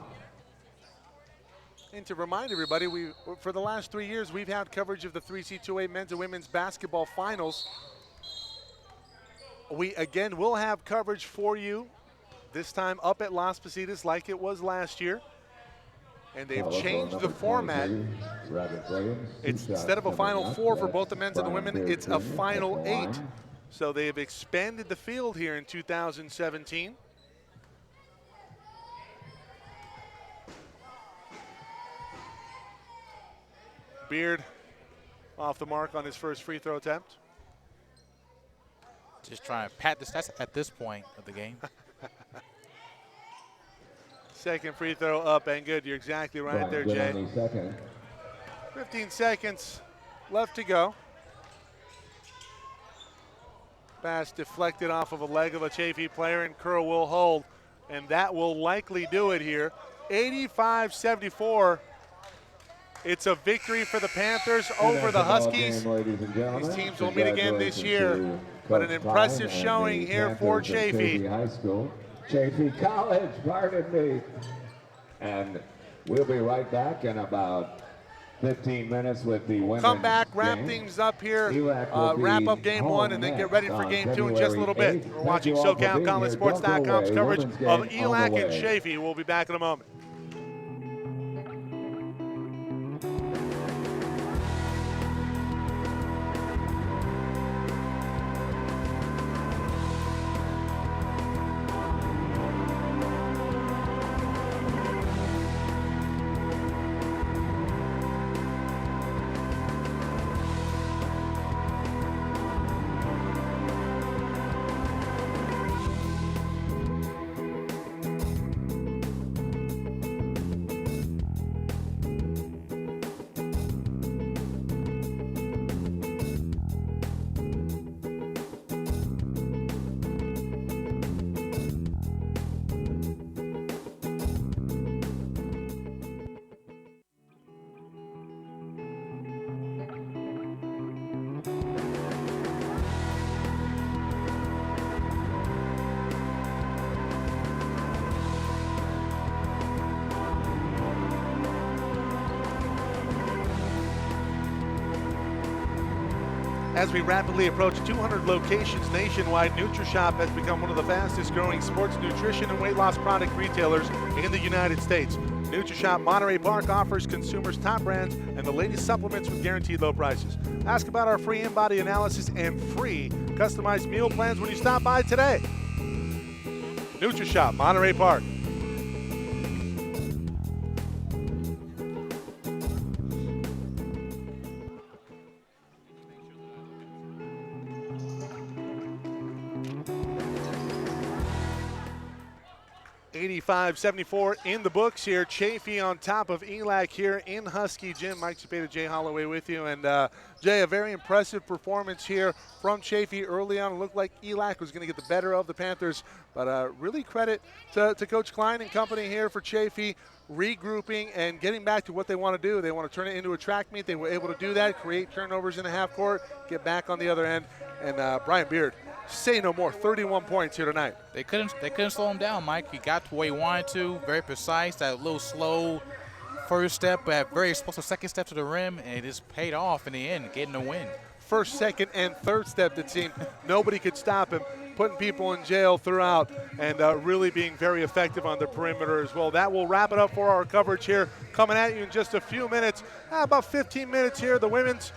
And to remind everybody, for the last 3 years, we've had coverage of the 3C2A men's and women's basketball finals. We, again, will have coverage for you, this time up at Las Positas like it was last year. And they've changed the format. It's instead of a Final Four for both the men's and the women, it's a Final 8. So they've expanded the field here in 2017. Beard off the mark on his first free throw attempt. Just trying to pat the stats at this point of the game. Second free throw up and good. You're exactly right there, Jay. 15 seconds left to go. Pass deflected off of a leg of a Chaffey player, and Curl will hold. And that will likely do it here. 85-74. It's a victory for the Panthers over the Huskies. These teams will meet again this year. But an impressive showing here for Chaffey. High School. Chaffey College, pardon me. And we'll be right back in about 15 minutes with the women's Come back, wrap game. things up here, ELAC will be wrap up game home one, and then get ready for next game on two in just a little bit. February 8th. We're watching Thank you all for being here. SoCalCollegeSports.com's Don't go coverage away. of Women's game on ELAC the and way. Chaffey. We'll be back in a moment. As we rapidly approach 200 locations nationwide, NutriShop has become one of the fastest growing sports nutrition and weight loss product retailers in the United States. NutriShop Monterey Park offers consumers top brands and the latest supplements with guaranteed low prices. Ask about our free in-body analysis and free customized meal plans when you stop by today. NutriShop Monterey Park. $85-74 in the books here. Chaffey on top of ELAC here in Husky Gym. Mike Zepeda, Jay Holloway with you. And Jay, a very impressive performance here from Chaffey early on. It looked like ELAC was going to get the better of the Panthers. But really credit to Coach Klein and company here for Chaffey, regrouping and getting back to what they want to do. They want to turn it into a track meet. They were able to do that, create turnovers in the half court, get back on the other end. And Brian Beard, say no more, 31 points here tonight. They couldn't slow him down, Mike. He got to where he wanted to, very precise, that little slow first step, but very explosive second step to the rim, and it just paid off in the end, getting the win. First, second, and third step that seemed nobody could stop him, putting people in jail throughout, and really being very effective on the perimeter as well. That will wrap it up for our coverage here. Coming at you in just a few minutes, about 15 minutes here. The women's